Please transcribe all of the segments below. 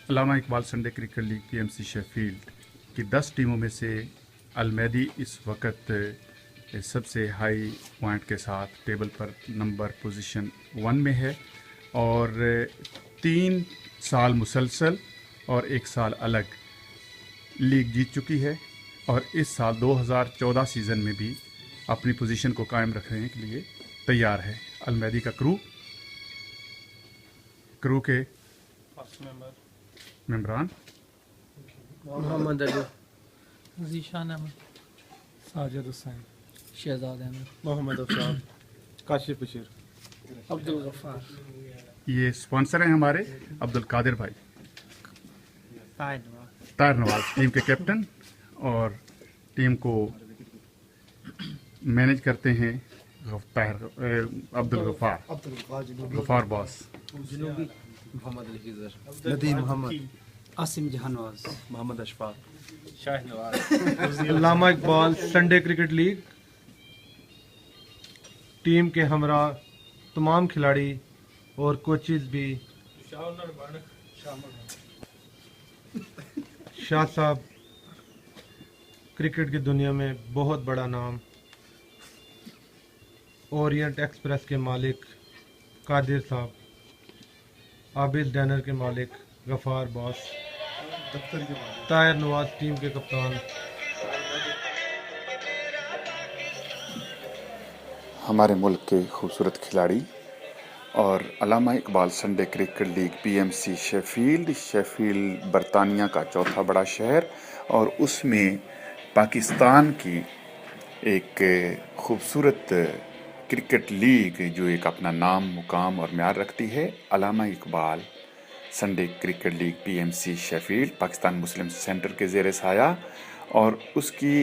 अल्लामा Iqbal Sunday cricket league PMC Sheffield की 10 टीमों में से अलमहदी इस वक्त सबसे हाई पॉइंट के साथ टेबल पर नंबर पोजीशन 1 में है और 3 साल मुसलसल और 1 साल अलग लीग जीत चुकी है और इस साल 2014 सीज़न में भी अपनी पोजीशन को कायम रखने के लिए तैयार है। अलमहदी का क्रू के मेंबरान मोहम्मद अली, ज़ीशान अहमद, साजिद हुसैन, शहजाद अहमद, मोहम्मद अफराद, काशिफ बशीर, अब्दुल गफ्फार, ये स्पॉन्सर हैं हमारे अब्दुल कादिर भाई, ताहिर नवाज टीम के कैप्टन और टीम को मैनेज करते हैं Abdul Ghaffar boss, Mohammad Ali Khizar, Nadeem Mohammad, Asim Jahanwaz, Mohammad Ashfaq, Shah Nawaz, Allama Iqbal Sunday cricket league team के हमरा तमाम खिलाड़ी और कोचेज भी शाह साहब, क्रिकेट की दुनिया में बहुत बड़ा नाम, ओरिएंट एक्सप्रेस के मालिक कादिर साहब, आबिद डैनर के मालिक गफ्फार बॉस, ताहिर नवाज टीम के कप्तान, हमारे मुल्क के खूबसूरत खिलाड़ी और Allama Iqbal Sunday cricket league PMC Sheffield बरतानिया का चौथा बड़ा शहर और उसमें पाकिस्तान की एक खूबसूरत क्रिकेट लीग जो एक अपना नाम मुकाम और म्यार रखती है। Allama Iqbal Sunday cricket league PMC Sheffield Pakistan Muslim centre के ज़ेर साया और उसकी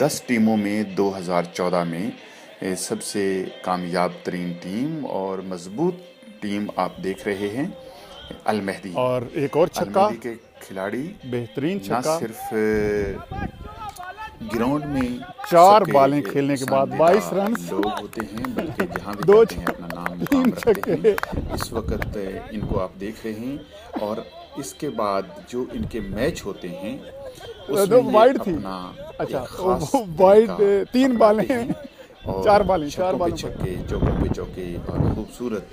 10 टीमों में 2014 में सबसे कामयाब तरीन टीम और मजबूत टीम आप देख रहे हैं अलमहदी। और एक और छक्का के खिलाड़ी बेहतरीन ना छक्का, सिर्फ ग्राउंड में 4 बालें खेलने के बाद 22 रन लोग होते हैं बल्कि जहां भी 2 जाते हैं अपना नाम मुकाम रखते हैं। इस वक्त इनको आप देख रहे हैं और इसके बाद जो इनके मैच होते हैं उसमें वाइड थी, अपना अच्छा खास वाइड तरीका 3 बालें, और 4 बालें छक्के चौकों पे चौके और खूबसूरत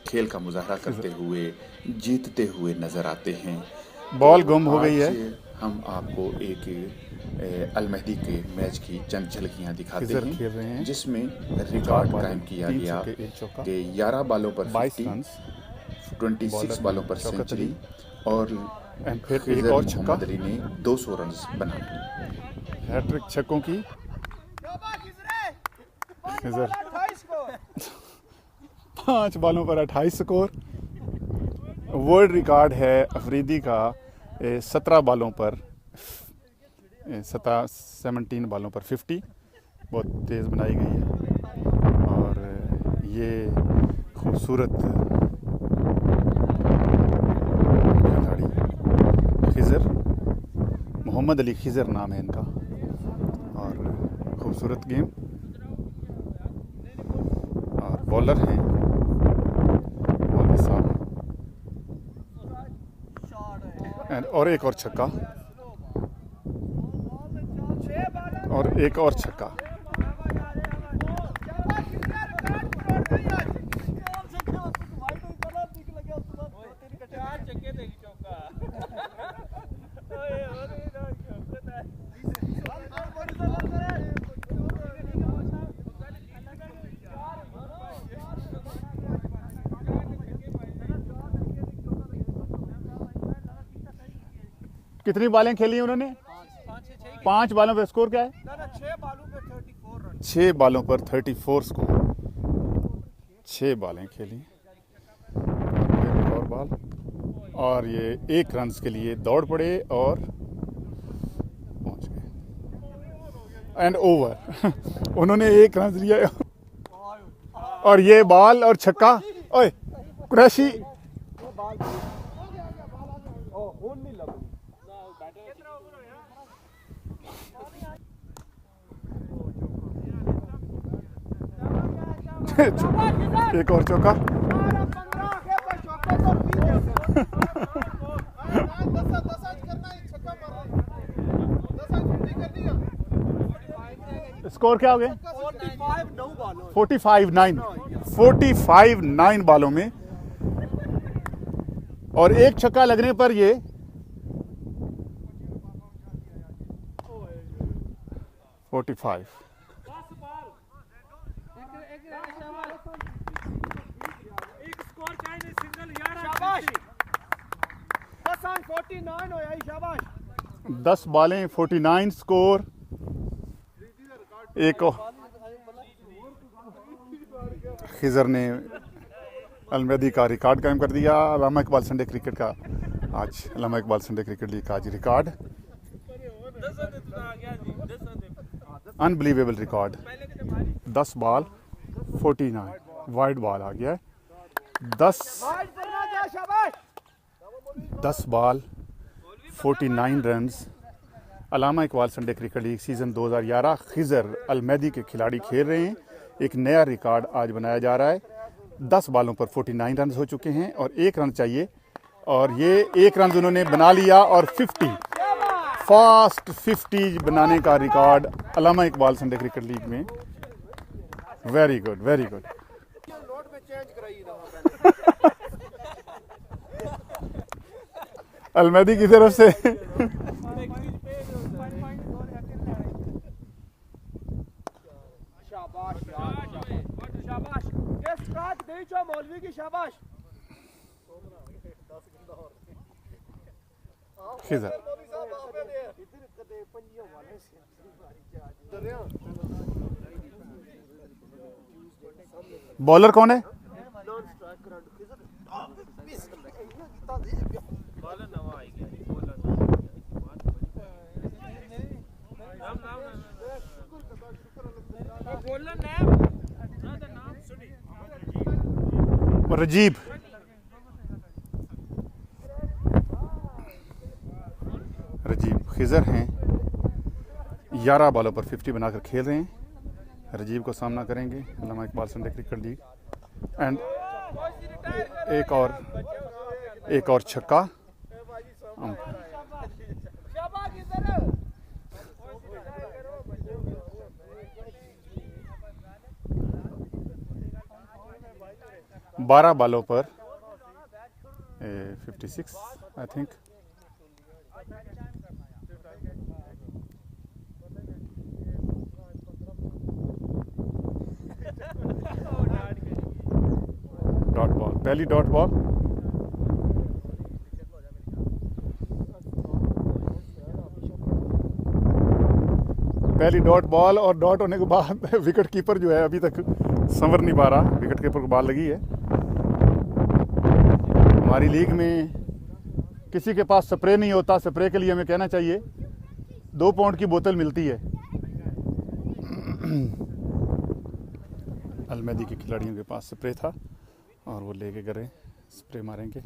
खेल का मुजाहरा करते हुए जीतते हुए नजर आते हैं। बॉल गुम हो गई है। हम आपको एक अलमहदी के मैच की चंद झलकियां दिखाते खेल रहे हैं हैं जिसमें रिकॉर्ड कायम किया गया कि 11 बालों पर 22 रन, 26 बालों पर सेंचुरी और फिर एक और छक्का, मोहम्मद अली ने 200 रन बनाए। हैट्रिक छक्कों की खिज़र 5 बालों पर 28 स्कोर। वर्ल्ड रिकॉर्ड है अफरीदी का 17 बालों पर 17 बालों पर 50, बहुत तेज़ बनाई गई है। और ये खूबसूरत खिलाड़ी खिज़र, मोहम्मद अली खिज़र नाम है इनका और खूबसूरत गेम और बॉलर हैं मौलवी साहब। और एक और छक्का और एक और छक्का। कितनी बालें खेली हैं उन्होंने? 5 बालों पर स्कोर क्या है? 6 बालों पर 34 स्कोर। 6 बालें खेली और बाल, और ये 1 रन के लिए दौड़ पड़े और पहुंच गए एंड ओवर। उन्होंने 1 रन लिया और ये बॉल और छक्का। ओए कुरैशी एक और चौका। स्कोर क्या हो गया? 45-9 बालों में, और 1 छक्का लगने पर ये 45। शाबाश 10 बालें 49 स्कोर। एक खिजर ने अलमैदी का रिकॉर्ड कायम कर दिया। अल्लामा इकबाल संडे क्रिकेट का आज Allama Iqbal Sunday cricket league का आज record, unbelievable record. 10 ball 49 wide ball आ गया है। 10 ball 49 runs. Allama Iqbal Sunday cricket league season 2011 Khizar Almaidi के खिलाड़ी खेल रहे हैं। एक नया रिकॉर्ड आज बनाया जा रहा है। 10 बालों पर 49 रन हो चुके हैं और 1 रन चाहिए, और ये 1 रन उन्होंने बना लिया और 50 फास्ट 50 बनाने का record Allama Iqbal Sunday cricket league में। Very good, very good. Almaidi की तरफ से मौलवी की शाबाश। खिजर बॉलर कौन है? रजीब। रजीब खिजर हैं, 11 बॉलों पर 50 बनाकर खेल रहे हैं। रजीब को सामना करेंगे Allama Iqbal Sunday cricket league. And एक और छक्का। बारह बालों पर 56 आई थिंक। डॉट बॉल, पहली डॉट बॉल। पहली डॉट बॉल, और डॉट होने के बाद विकेट कीपर जो है अभी तक संवर नहीं पा रहा। विकेट कीपर को बॉल लगी है। हमारी लीग में किसी के पास स्प्रे नहीं होता। स्प्रे के लिए हमें कहना चाहिए 2 पाउंड की बोतल मिलती है। अलमैदी के खिलाड़ियों के पास स्प्रे था और वो लेके गए, स्प्रे मारेंगे।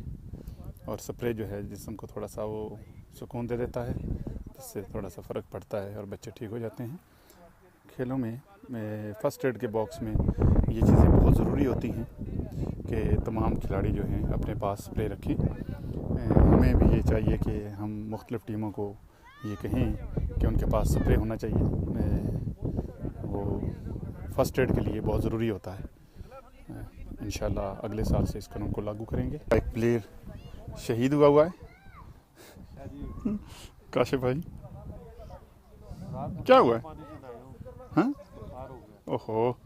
और स्प्रे जो है जिस्म को थोड़ा सा वो सुकून दे देता है, जिससे थोड़ा सा फ़र्क पड़ता है और बच्चे ठीक हो जाते हैं। खेलों में फ़र्स्ट एड के बॉक्स में ये चीज़ें बहुत ज़रूरी होती हैं कि तमाम खिलाड़ी जो हैं अपने पास स्प्रे रखें। हमें भी ये चाहिए कि हम मुख्तलिफ़ टीमों को ये कहें कि उनके पास स्प्रे होना चाहिए। वो फ़र्स्ट एड के लिए बहुत ज़रूरी होता है। इंशाल्लाह अगले साल से इस कानून को लागू करेंगे। एक प्लेयर शहीद हुआ है। काशिफ भाई क्या हुआ है? हाँ? ओहो,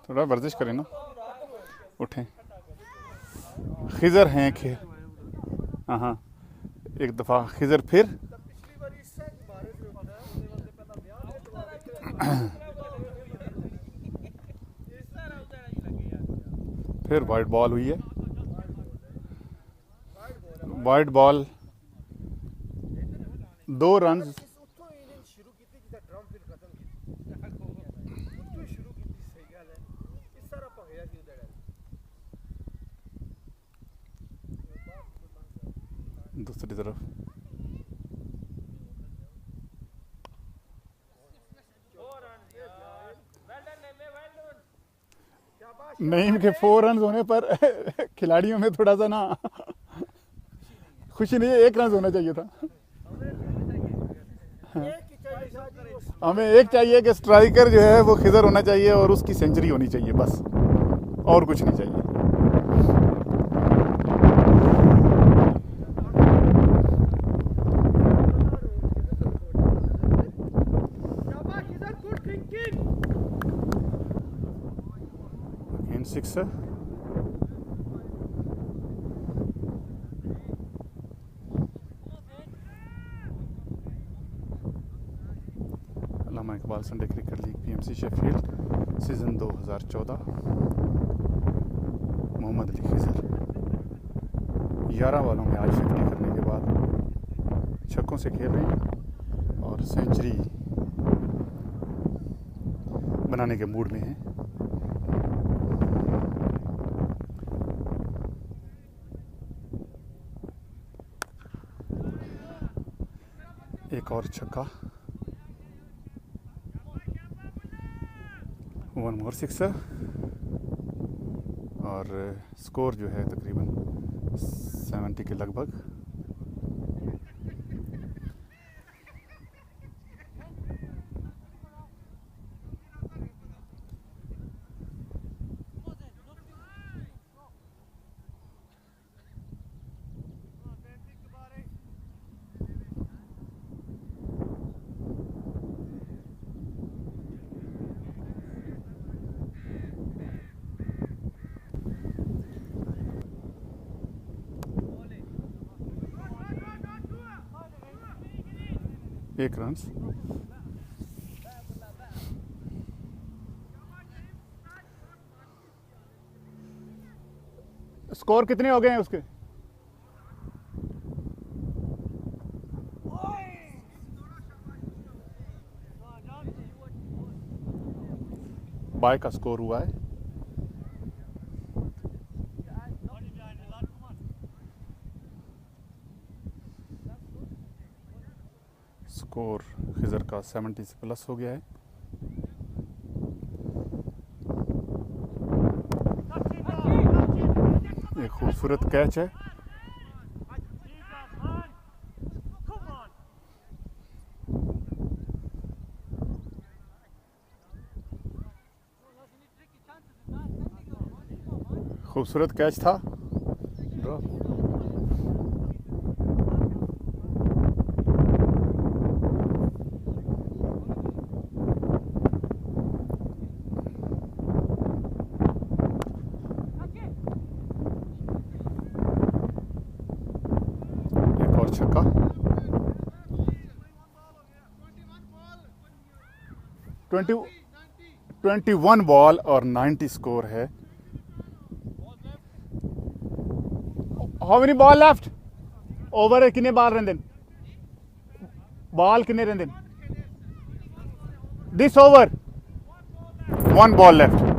थोड़ा वर्जिश करें ना, उठें। खिजर हैं हाँ, एक दफ़ा खिजर फिर वाइट बॉल हुई है। वाइट बॉल 2 रन दूसरी तरफ नईम के 4 रन होने पर खिलाड़ियों में थोड़ा सा ना खुशी नहीं है। 1 रन होना चाहिए था। हमें एक चाहिए कि स्ट्राइकर जो है वो खिजर होना चाहिए और उसकी सेंचुरी होनी चाहिए, बस और कुछ नहीं चाहिए। अगेन 6 है। Allama Iqbal Sunday cricket league PMC Sheffield season 2014। Mohammad Ali Khizar 11 बॉलों में आज 50 करने के बाद छक्कों से खेल रहे हैं और सेंचुरी बनाने के मूड में हैं। एक और छक्का, 1 मोर 6 और स्कोर जो है तकरीबन 70 के लगभग। एक रन। स्कोर कितने हो गए हैं उसके? बाय का स्कोर हुआ है। स्कोर खिजर का 70 से प्लस हो गया है। एक खूबसूरत कैच है। खूबसूरत कैच था। छक्का। 21 बॉल और 90 स्कोर है। How many ball left? Over कितने बॉल रहंदे? बॉल कितने रहंदे? This over 1 ball left.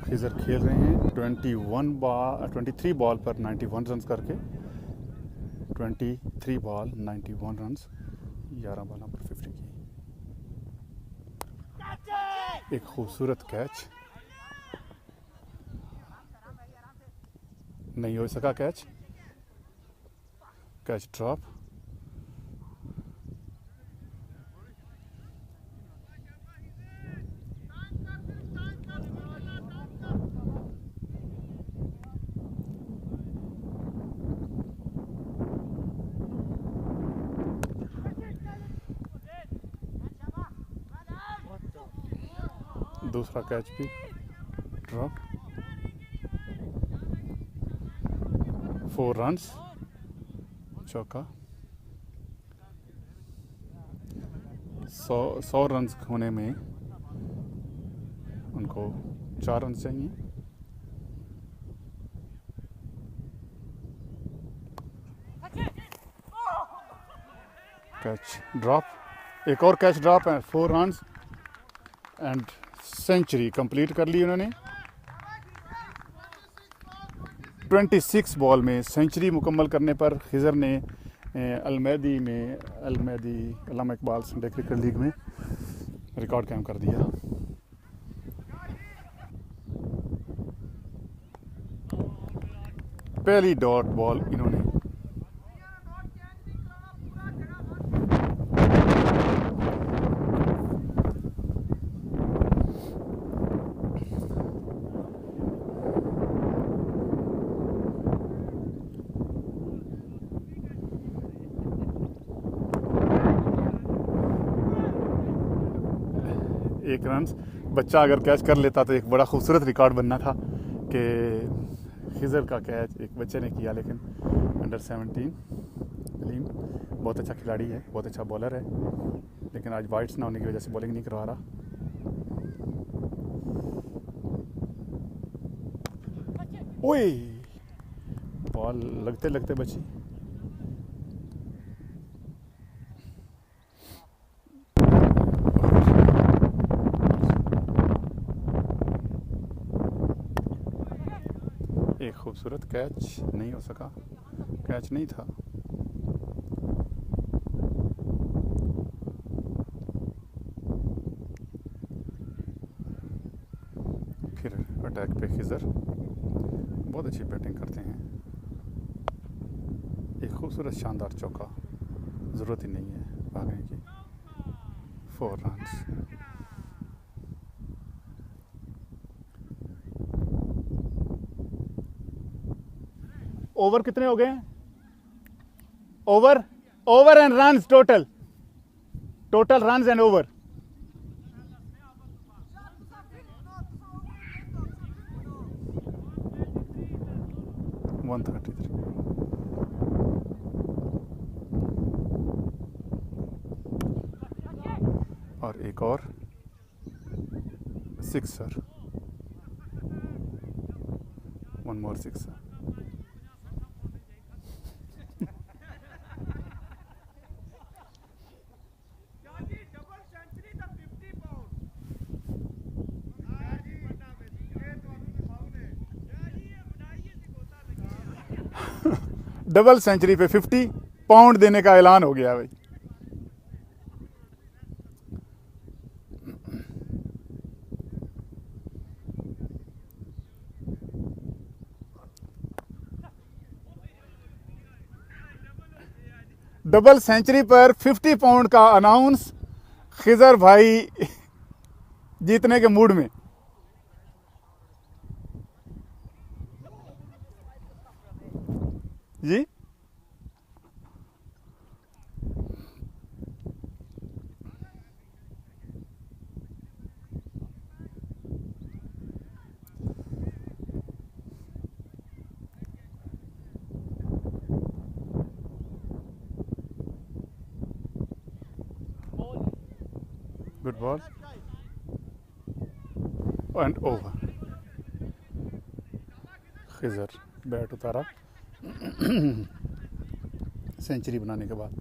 Khizar खेल रहे हैं 23 बॉल पर 91 रन करके। 23 बॉल 91 रन, 11 बॉलों पर 50 की। एक खूबसूरत कैच, नहीं हो सका कैच ड्रॉप। दूसरा कैच भी ड्रॉप, 4 रन्स, चौका। 100 रन्स होने में उनको 4 रन चाहिए। कैच ड्रॉप, एक और कैच ड्रॉप है, 4 रन्स एंड सेंचुरी कंप्लीट कर ली उन्होंने। 26 बॉल में सेंचुरी मुकम्मल करने पर खिज़र ने अल्लामा इकबाल संडे क्रिकेट लीग में रिकॉर्ड कायम कर दिया। पहली डॉट बॉल इन्होंने एक रन। बच्चा अगर कैच कर लेता तो एक बड़ा खूबसूरत रिकॉर्ड बनना था कि खिज़र का कैच एक बच्चे ने किया, लेकिन अंडर 17 अलीम बहुत अच्छा खिलाड़ी है, बहुत अच्छा बॉलर है, लेकिन आज वाइट्स ना होने की वजह से बॉलिंग नहीं करवा रहा। ओए बॉल लगते लगते बची। एक खूबसूरत कैच नहीं हो सका, कैच नहीं था। फिर अटैक पे खिज़र बहुत अच्छी बैटिंग करते हैं। एक खूबसूरत शानदार चौका, ज़रूरत ही नहीं है भागने की। 4 रन्स। ओवर कितने हो गए? Over and runs total runs and over. और एक और sixer, 1 more sixer. Double century पे 50 पाउंड देने का ऐलान हो गया भाई। डबल सेंचुरी पर 50 पाउंड का अनाउंस, खिज़र भाई जीतने के मूड में। जी good ball and over. Khizar bat उतारा सेंचुरी बनाने के बाद।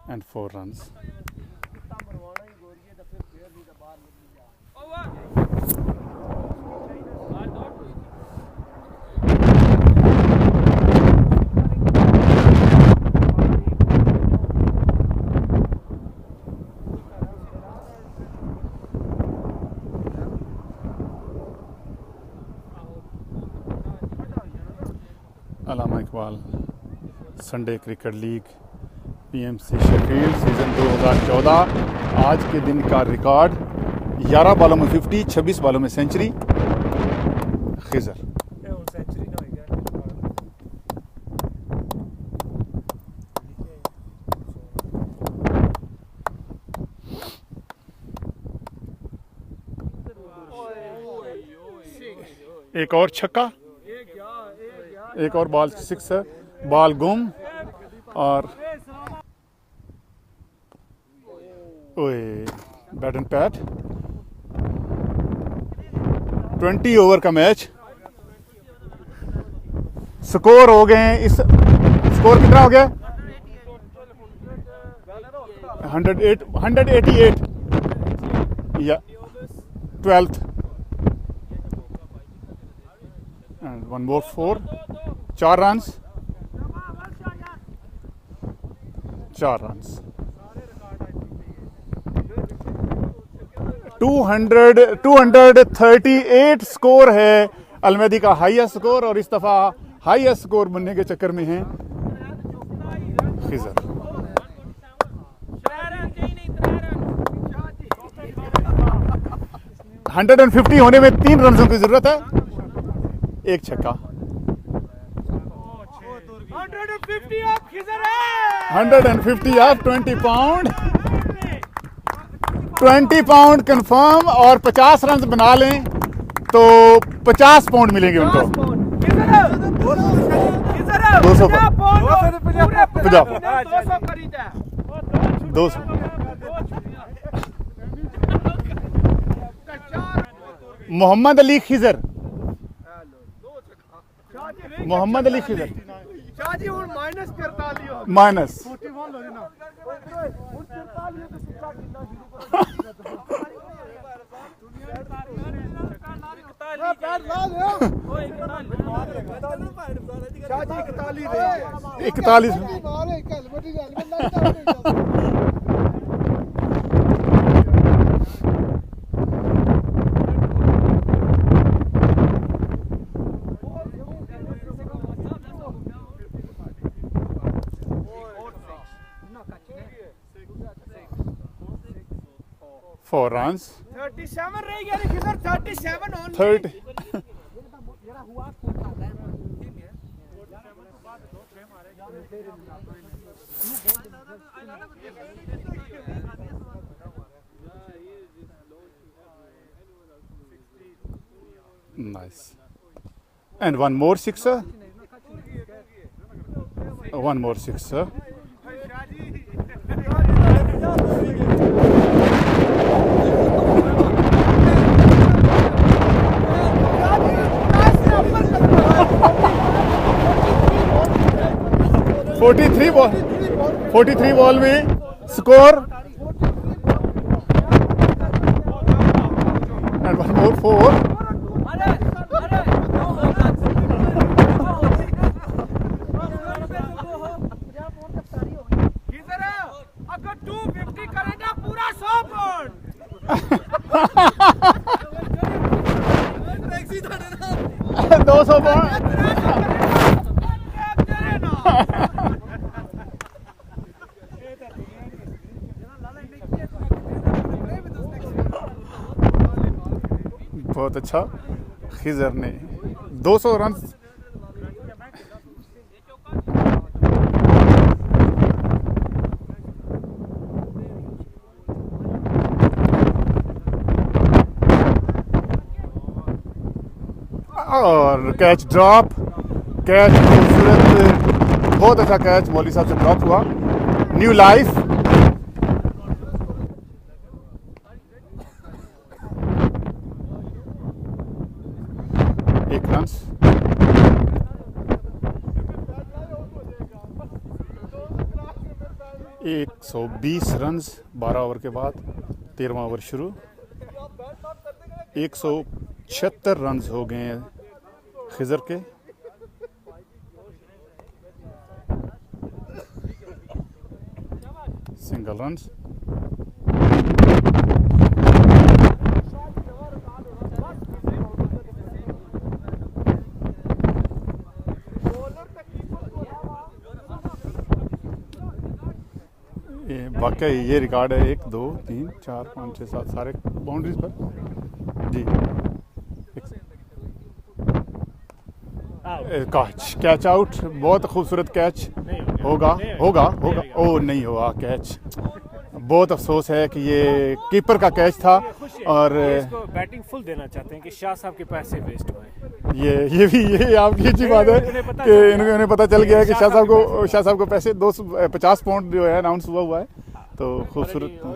And 4 runs. Allama Iqbal Sunday cricket league PMC Sheffield season 2014 आज के दिन का रिकॉर्ड 11 बॉलों में 50, 26 बॉलों में सेंचुरी। खिज़र एक और छक्का, एक और बॉल 6 है, बॉल गुम और ओए बैट एंड पैट। 20 ओवर का मैच, स्कोर हो गए हैं इस स्कोर कितना हो गया? 188 या 12th and one more 4 4 runs 238 score है अलमैदी का हाईएस्ट स्कोर, और इस दफा हाईएस्ट स्कोर बनने के चक्कर में हैं खिजर। 150 होने में 3 रनों की जरूरत है, एक छक्का। 150 ऑफ 20 पाउंड, 20 पाउंड कंफर्म, और 50 रन बना लें तो 50 पाउंड मिलेंगे उनको। 200 मोहम्मद अली खिजर, मोहम्मद अली खिजर माइनस। इकतालीस। Four runs. 37 रह गया किधर? 37 on 30. Nice. And one more sixer. One more sixer. Forty three ball में स्कोर एंड वन मोर 4। अगर 250 करेगा पूरा 100 पॉइंट। 200 पॉइंट। बहुत अच्छा, खिजर ने 200 रन। और कैच ड्रॉप, कैच खूबसूरत, बहुत अच्छा कैच मौली साहब से ड्रॉप हुआ। New life. एक रन। एक 120 रन 12 ओवर के बाद, 13वां ओवर शुरू। 176 रन हो गए हैं खिजर के। Single run. वाकई ये रिकॉर्ड है 1 2 3 4 5 6 7 सारे बाउंड्रीज पर जी। कैच आउट, बहुत खूबसूरत कैच होगा होगा होगा। ओ नहीं हुआ कैच, बहुत अफसोस है कि ये कीपर का कैच था। और बैटिंग फुल देना चाहते हैं कि शाह साहब के पैसे वेस्ट हुए। ये आपकी अच्छी बात है कि इन्हें पता चल गया है कि शाह साहब को पैसे 250 पाउंड जो है अनाउंस हुआ है, तो खूबसूरत। वो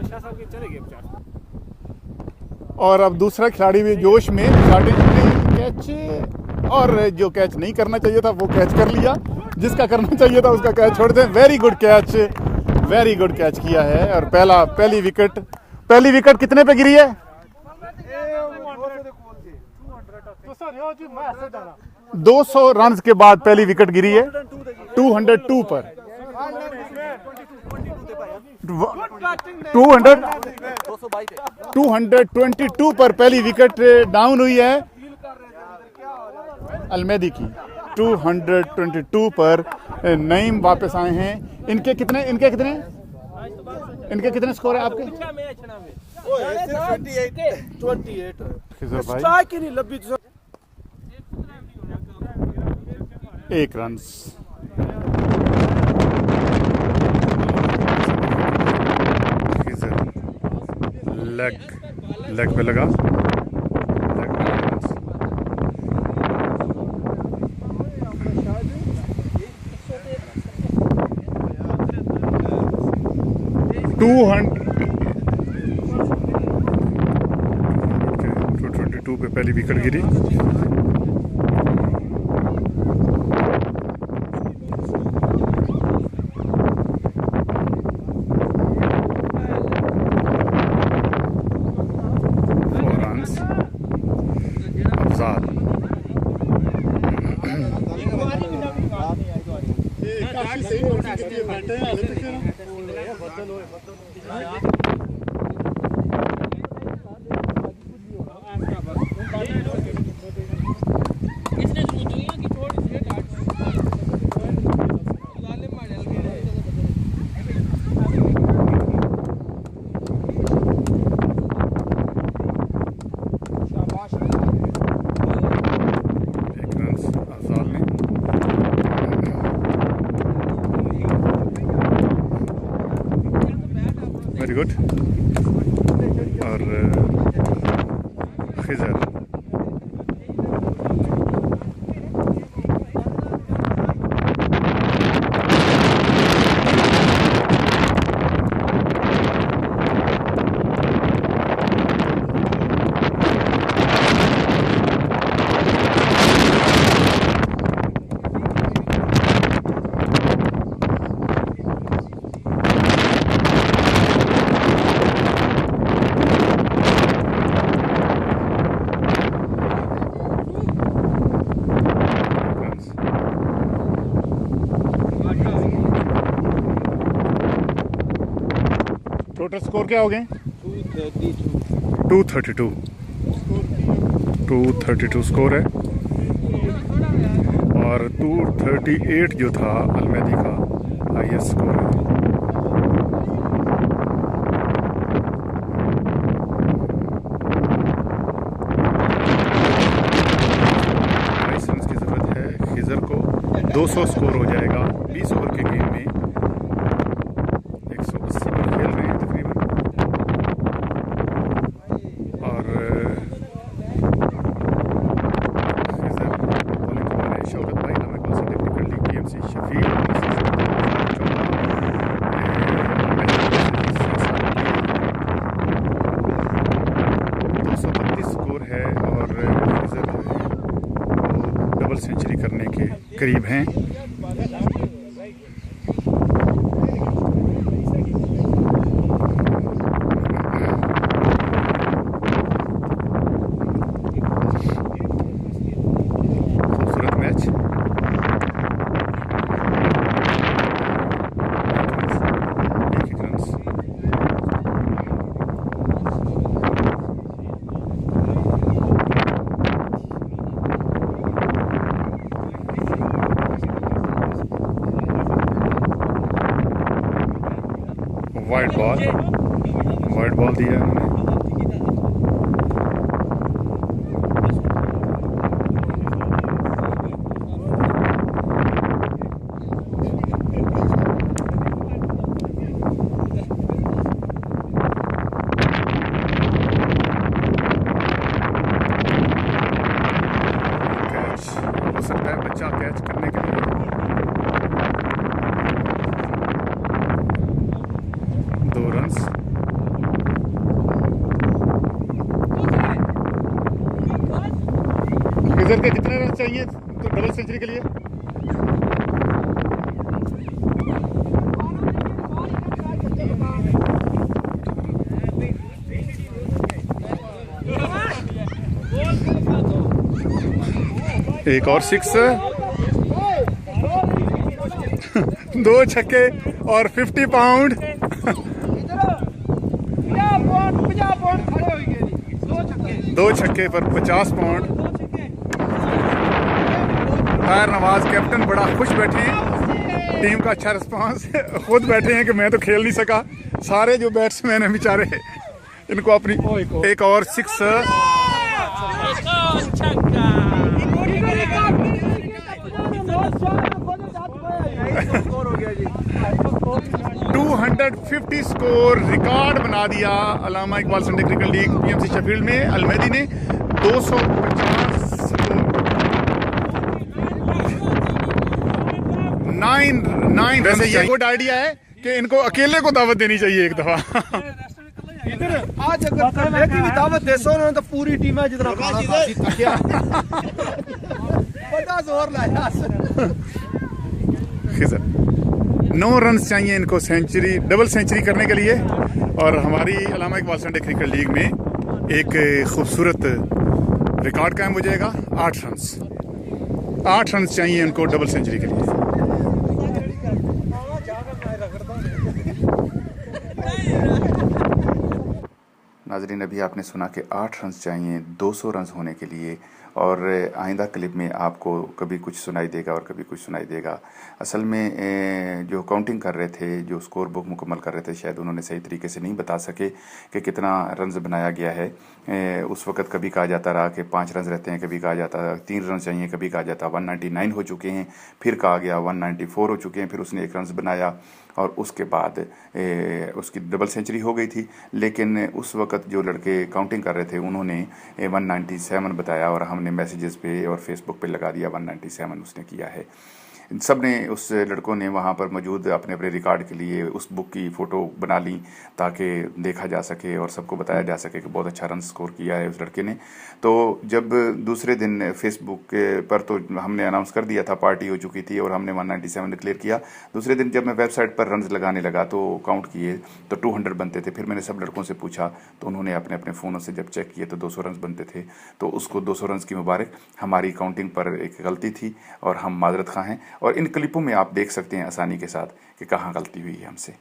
शाह साहब के चले गए 50। और अब दूसरा खिलाड़ी भी जोश में कैच, और जो कैच नहीं करना चाहिए था वो कैच कर लिया, जिसका करना चाहिए था उसका कैच छोड़ दें। वेरी गुड कैच किया है। और पहली विकेट कितने पे गिरी है? 200 रन के बाद पहली विकेट गिरी है 202 पर। 222 पर पहली विकेट डाउन हुई है अलमैदी की। 222 पर नईम वापस आए हैं। इनके कितने स्कोर है आपके? 1 रन। लेग पे लगा। टू पे पहली विकेट गिरी। Very good. और खिजर टोटल स्कोर क्या हो गए? 232 स्कोर है। और 238 जो था अलमैदी का हाईएस्ट स्कोर है। लाइसेंस की जरूरत है खिजर को। 200 स्कोर हो जाएगा 20 ओवर के गेम में। 180 पर खेल रहे हैं तकरीबन। और शौकत भाई नाम टेक्निकल लीग PMC शफील 232 स्कोर है। और डबल सेंचुरी करने के करीब हैं। वाइड बॉल दिया है उन्होंने। खिजर के कितने रन चाहिए तो डबल सेंचुरी के लिए? एक और 6 2 छक्के और 50 पाउंड। 2 छक्के पर 50 पाउंड। ताहिर नवाज कैप्टन बड़ा खुश बैठे हैं, टीम का अच्छा रिस्पांस। खुद बैठे हैं कि मैं तो खेल नहीं सका, सारे जो बैट्समैन हैं बेचारे इनको अपनी एक और 6 250 स्कोर रिकॉर्ड बना दिया Allama Iqbal Sunday cricket league PMC Sheffield में। अलमैदी ने 250 वैसे ये गुड आइडिया है कि इनको अकेले को दावत देनी चाहिए एक दफा। आज अगर कल्ले की भी दावत दे सो उन्होंने तो पूरी टीम है जितना बड़ा जोर लाया। खिजर 9 रन चाहिए इनको सेंचुरी, डबल सेंचुरी करने के लिए। और हमारी अलामा इकबाल संडे क्रिकेट लीग में एक खूबसूरत रिकॉर्ड कायम हो जाएगा। 8 रन चाहिए इनको डबल सेंचुरी के लिए। नाजरीन, अभी आपने सुना कि 8 रन चाहिए 200 रन होने के लिए। और आइंदा क्लिप में आपको कभी कुछ सुनाई देगा और कभी कुछ सुनाई देगा। असल में जो काउंटिंग कर रहे थे, जो स्कोर बुक मुकम्मल कर रहे थे, शायद उन्होंने सही तरीके से नहीं बता सके कि कितना रन्स बनाया गया है। उस वक़्त कभी कहा जाता रहा कि 5 रन रहते हैं, कभी कहा जाता 3 रन चाहिए, कभी कहा जाता 199 हो चुके हैं, फिर कहा गया 194 हो चुके हैं, फिर उसने 1 रन बनाया और उसके बाद उसकी डबल सेंचुरी हो गई थी। लेकिन उस वक़्त जो लड़के काउंटिंग कर रहे थे उन्होंने 197 बताया और हमने मैसेजेस पे और फेसबुक पे लगा दिया 197 उसने किया है। सब ने, उस लड़कों ने वहाँ पर मौजूद अपने अपने रिकॉर्ड के लिए उस बुक की फ़ोटो बना ली ताकि देखा जा सके और सबको बताया जा सके कि बहुत अच्छा रन स्कोर किया है उस लड़के ने। तो जब दूसरे दिन फेसबुक पर तो हमने अनाउंस कर दिया था, पार्टी हो चुकी थी और हमने 197 डिक्लेयर किया। दूसरे दिन जब मैं वेबसाइट पर रन लगाने लगा तो काउंट किए तो 200 बनते थे। फिर मैंने सब लड़कों से पूछा तो उन्होंने अपने अपने फ़ोनों से जब चेक किए तो 200 रन बनते थे। तो उसको 200 रन की मुबारक। हमारी काउंटिंग पर एक गलती थी और हम माजरत खां हैं। और इन क्लिपों में आप देख सकते हैं आसानी के साथ कि कहाँ गलती हुई है हमसे।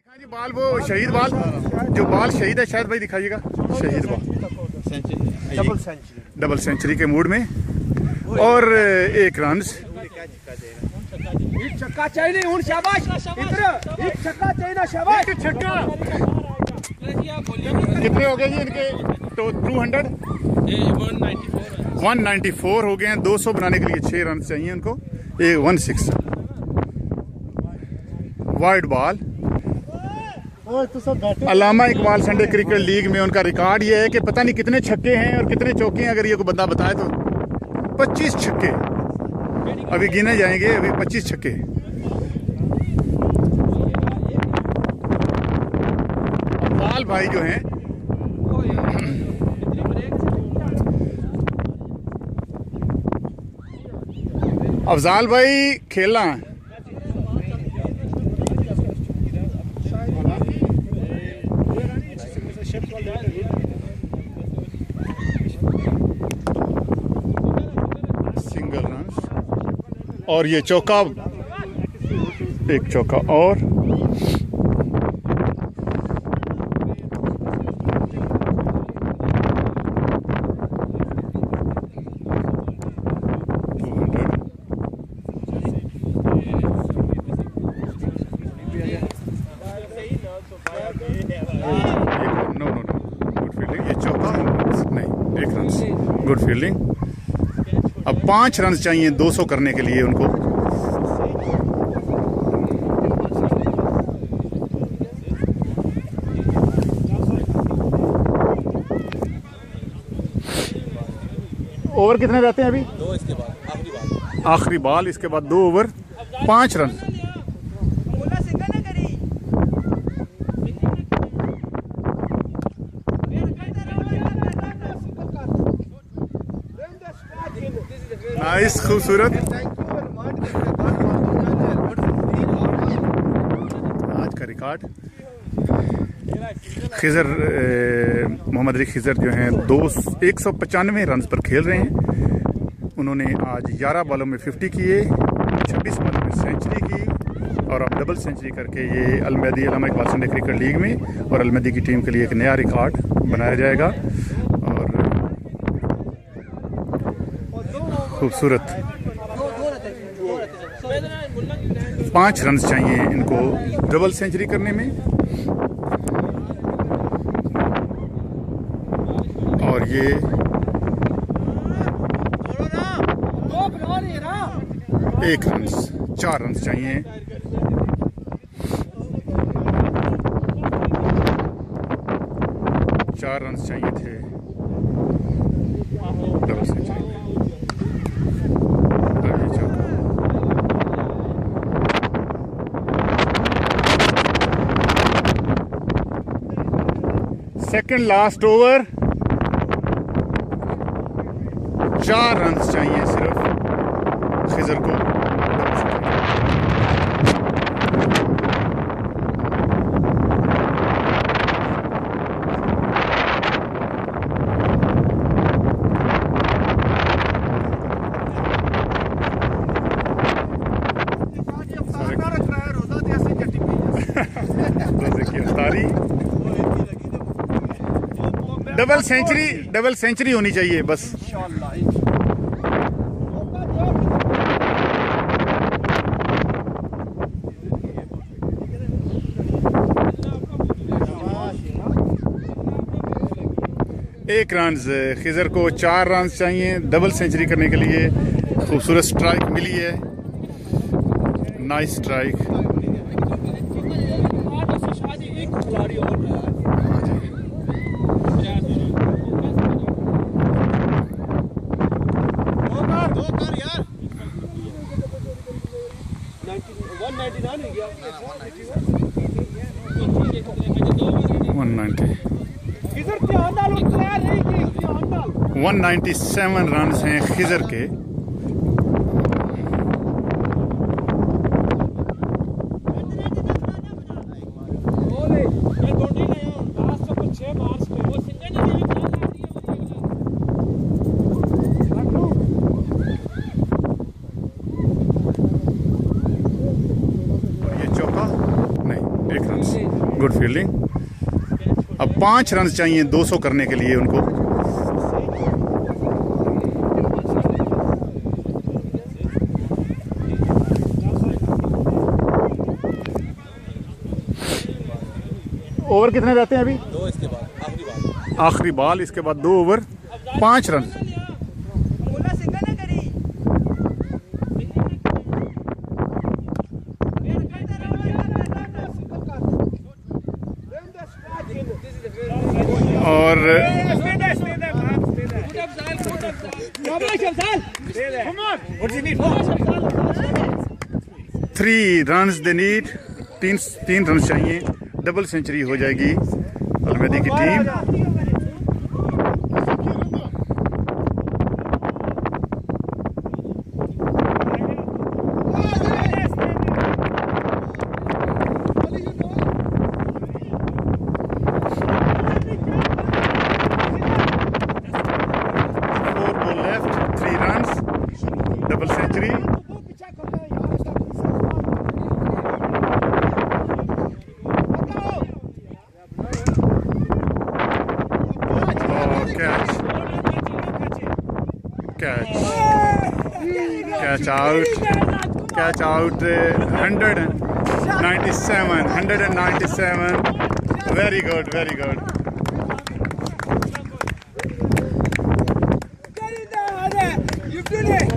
दिखाइए बाल, वो शहीद बाल, जो बाल शहीद है शायद भाई दिखाइएगा। शहीद बाल डबल सेंचुरी के मूड में और 1 रन। छक्का चाहिए हूं, शाबाश। इधर एक छक्का चाहिए ना, शाबाश। छक्का कितने हो गए जी इनके? तो 200 194 हो गए हैं। 200 बनाने के लिए 6 रन चाहिए उनको। 16 वाइड बॉल। अलामा इकबाल संडे क्रिकेट लीग में उनका रिकॉर्ड ये है कि पता नहीं कितने छक्के हैं और कितने चौके हैं। अगर ये को बंदा बताए तो 25 छक्के अभी गिने जाएंगे। अभी 25 छक्के। अफजाल भाई जो हैं, अफजाल भाई खेलना है। सिंगल रन और ये चौका, एक चौका और। Good fielding. अब 5 रन चाहिए 200 करने के लिए उनको। ओवर कितने रहते हैं अभी? 2 इसके बाद आखिरी बॉल, इसके बाद 2 ओवर 5 रन। नाइस, खूबसूरत। आज का रिकॉर्ड खिजर मोहम्मद अली खिजर जो हैं 195 रन पर खेल रहे हैं। उन्होंने आज 11 बॉलों में 50 किए, 26 बॉलों में सेंचुरी की और अब डबल सेंचुरी करके ये अलमदी अल्लामा इकबाल संडे क्रिकेट लीग में और अलमदी की टीम के लिए एक नया रिकॉर्ड बनाया जाएगा। और खूबसूरत 5 रन चाहिए इनको डबल सेंचुरी करने में। और ये 1 रन, 4 रन चाहिए। चार रन चाहिए थे double century. Second last over, 4 run चाहिए सिर्फ खिजर को। डबल सेंचुरी होनी चाहिए बस। एक रन खिजर को, 4 रन चाहिए डबल सेंचुरी करने के लिए। खूबसूरत स्ट्राइक मिली है, नाइस स्ट्राइक। $190 197 रन हैं खिजर के। ये चौका नहीं, 1 रन। Good fielding. अब 5 रन चाहिए 200 करने के लिए उनको। ओवर कितने रहते हैं अभी? 2 इसके बाद आखिरी बॉल, इसके बाद 2 ओवर, 5 रन। और 3 रन दे नीड। 3 रन चाहिए, डबल सेंचुरी हो जाएगी अलमदी की team. Catch out, 197. Very good. You did it.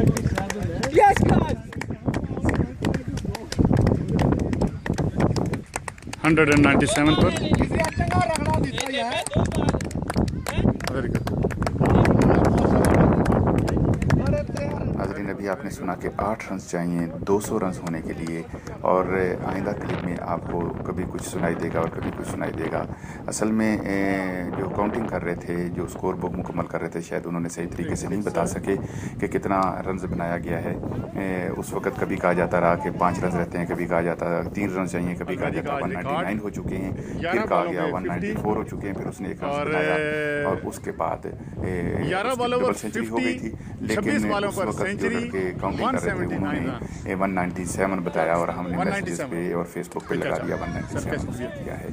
Yes, God. 197 पर। Very good. नाज़रीन, अभी अभी आपने सुना कि 8 रन चाहिए 200 रन होने के लिए, और आइंदा क्लिप में आपको कभी कुछ सुनाई देगा और कभी कुछ सुनाई देगा। असल में जो काउंटिंग कर रहे थे, जो स्कोर बुक मुकम्मल कर रहे थे, शायद उन्होंने सही तरीके से नहीं बता सके कि कितना रन बनाया गया है। उस वक्त कभी कहा जाता रहा कि 5 रन रहते हैं, कभी कहा जाता 3 रन चाहिए, कभी कहा जाता 199 हो चुके हैं, फिर कहा गया 194 हो चुके हैं, फिर उसने 1 रन बनाया और उसके बाद 11 बॉलों पर सेंचुरी हो गई थी। लेकिन उस वक्त जो लड़के काउंटिंग कर रहे थे उन्होंने 197 बताया और हमने मैसेजेस पे और फेसबुक पे लगा दिया 197 किया है।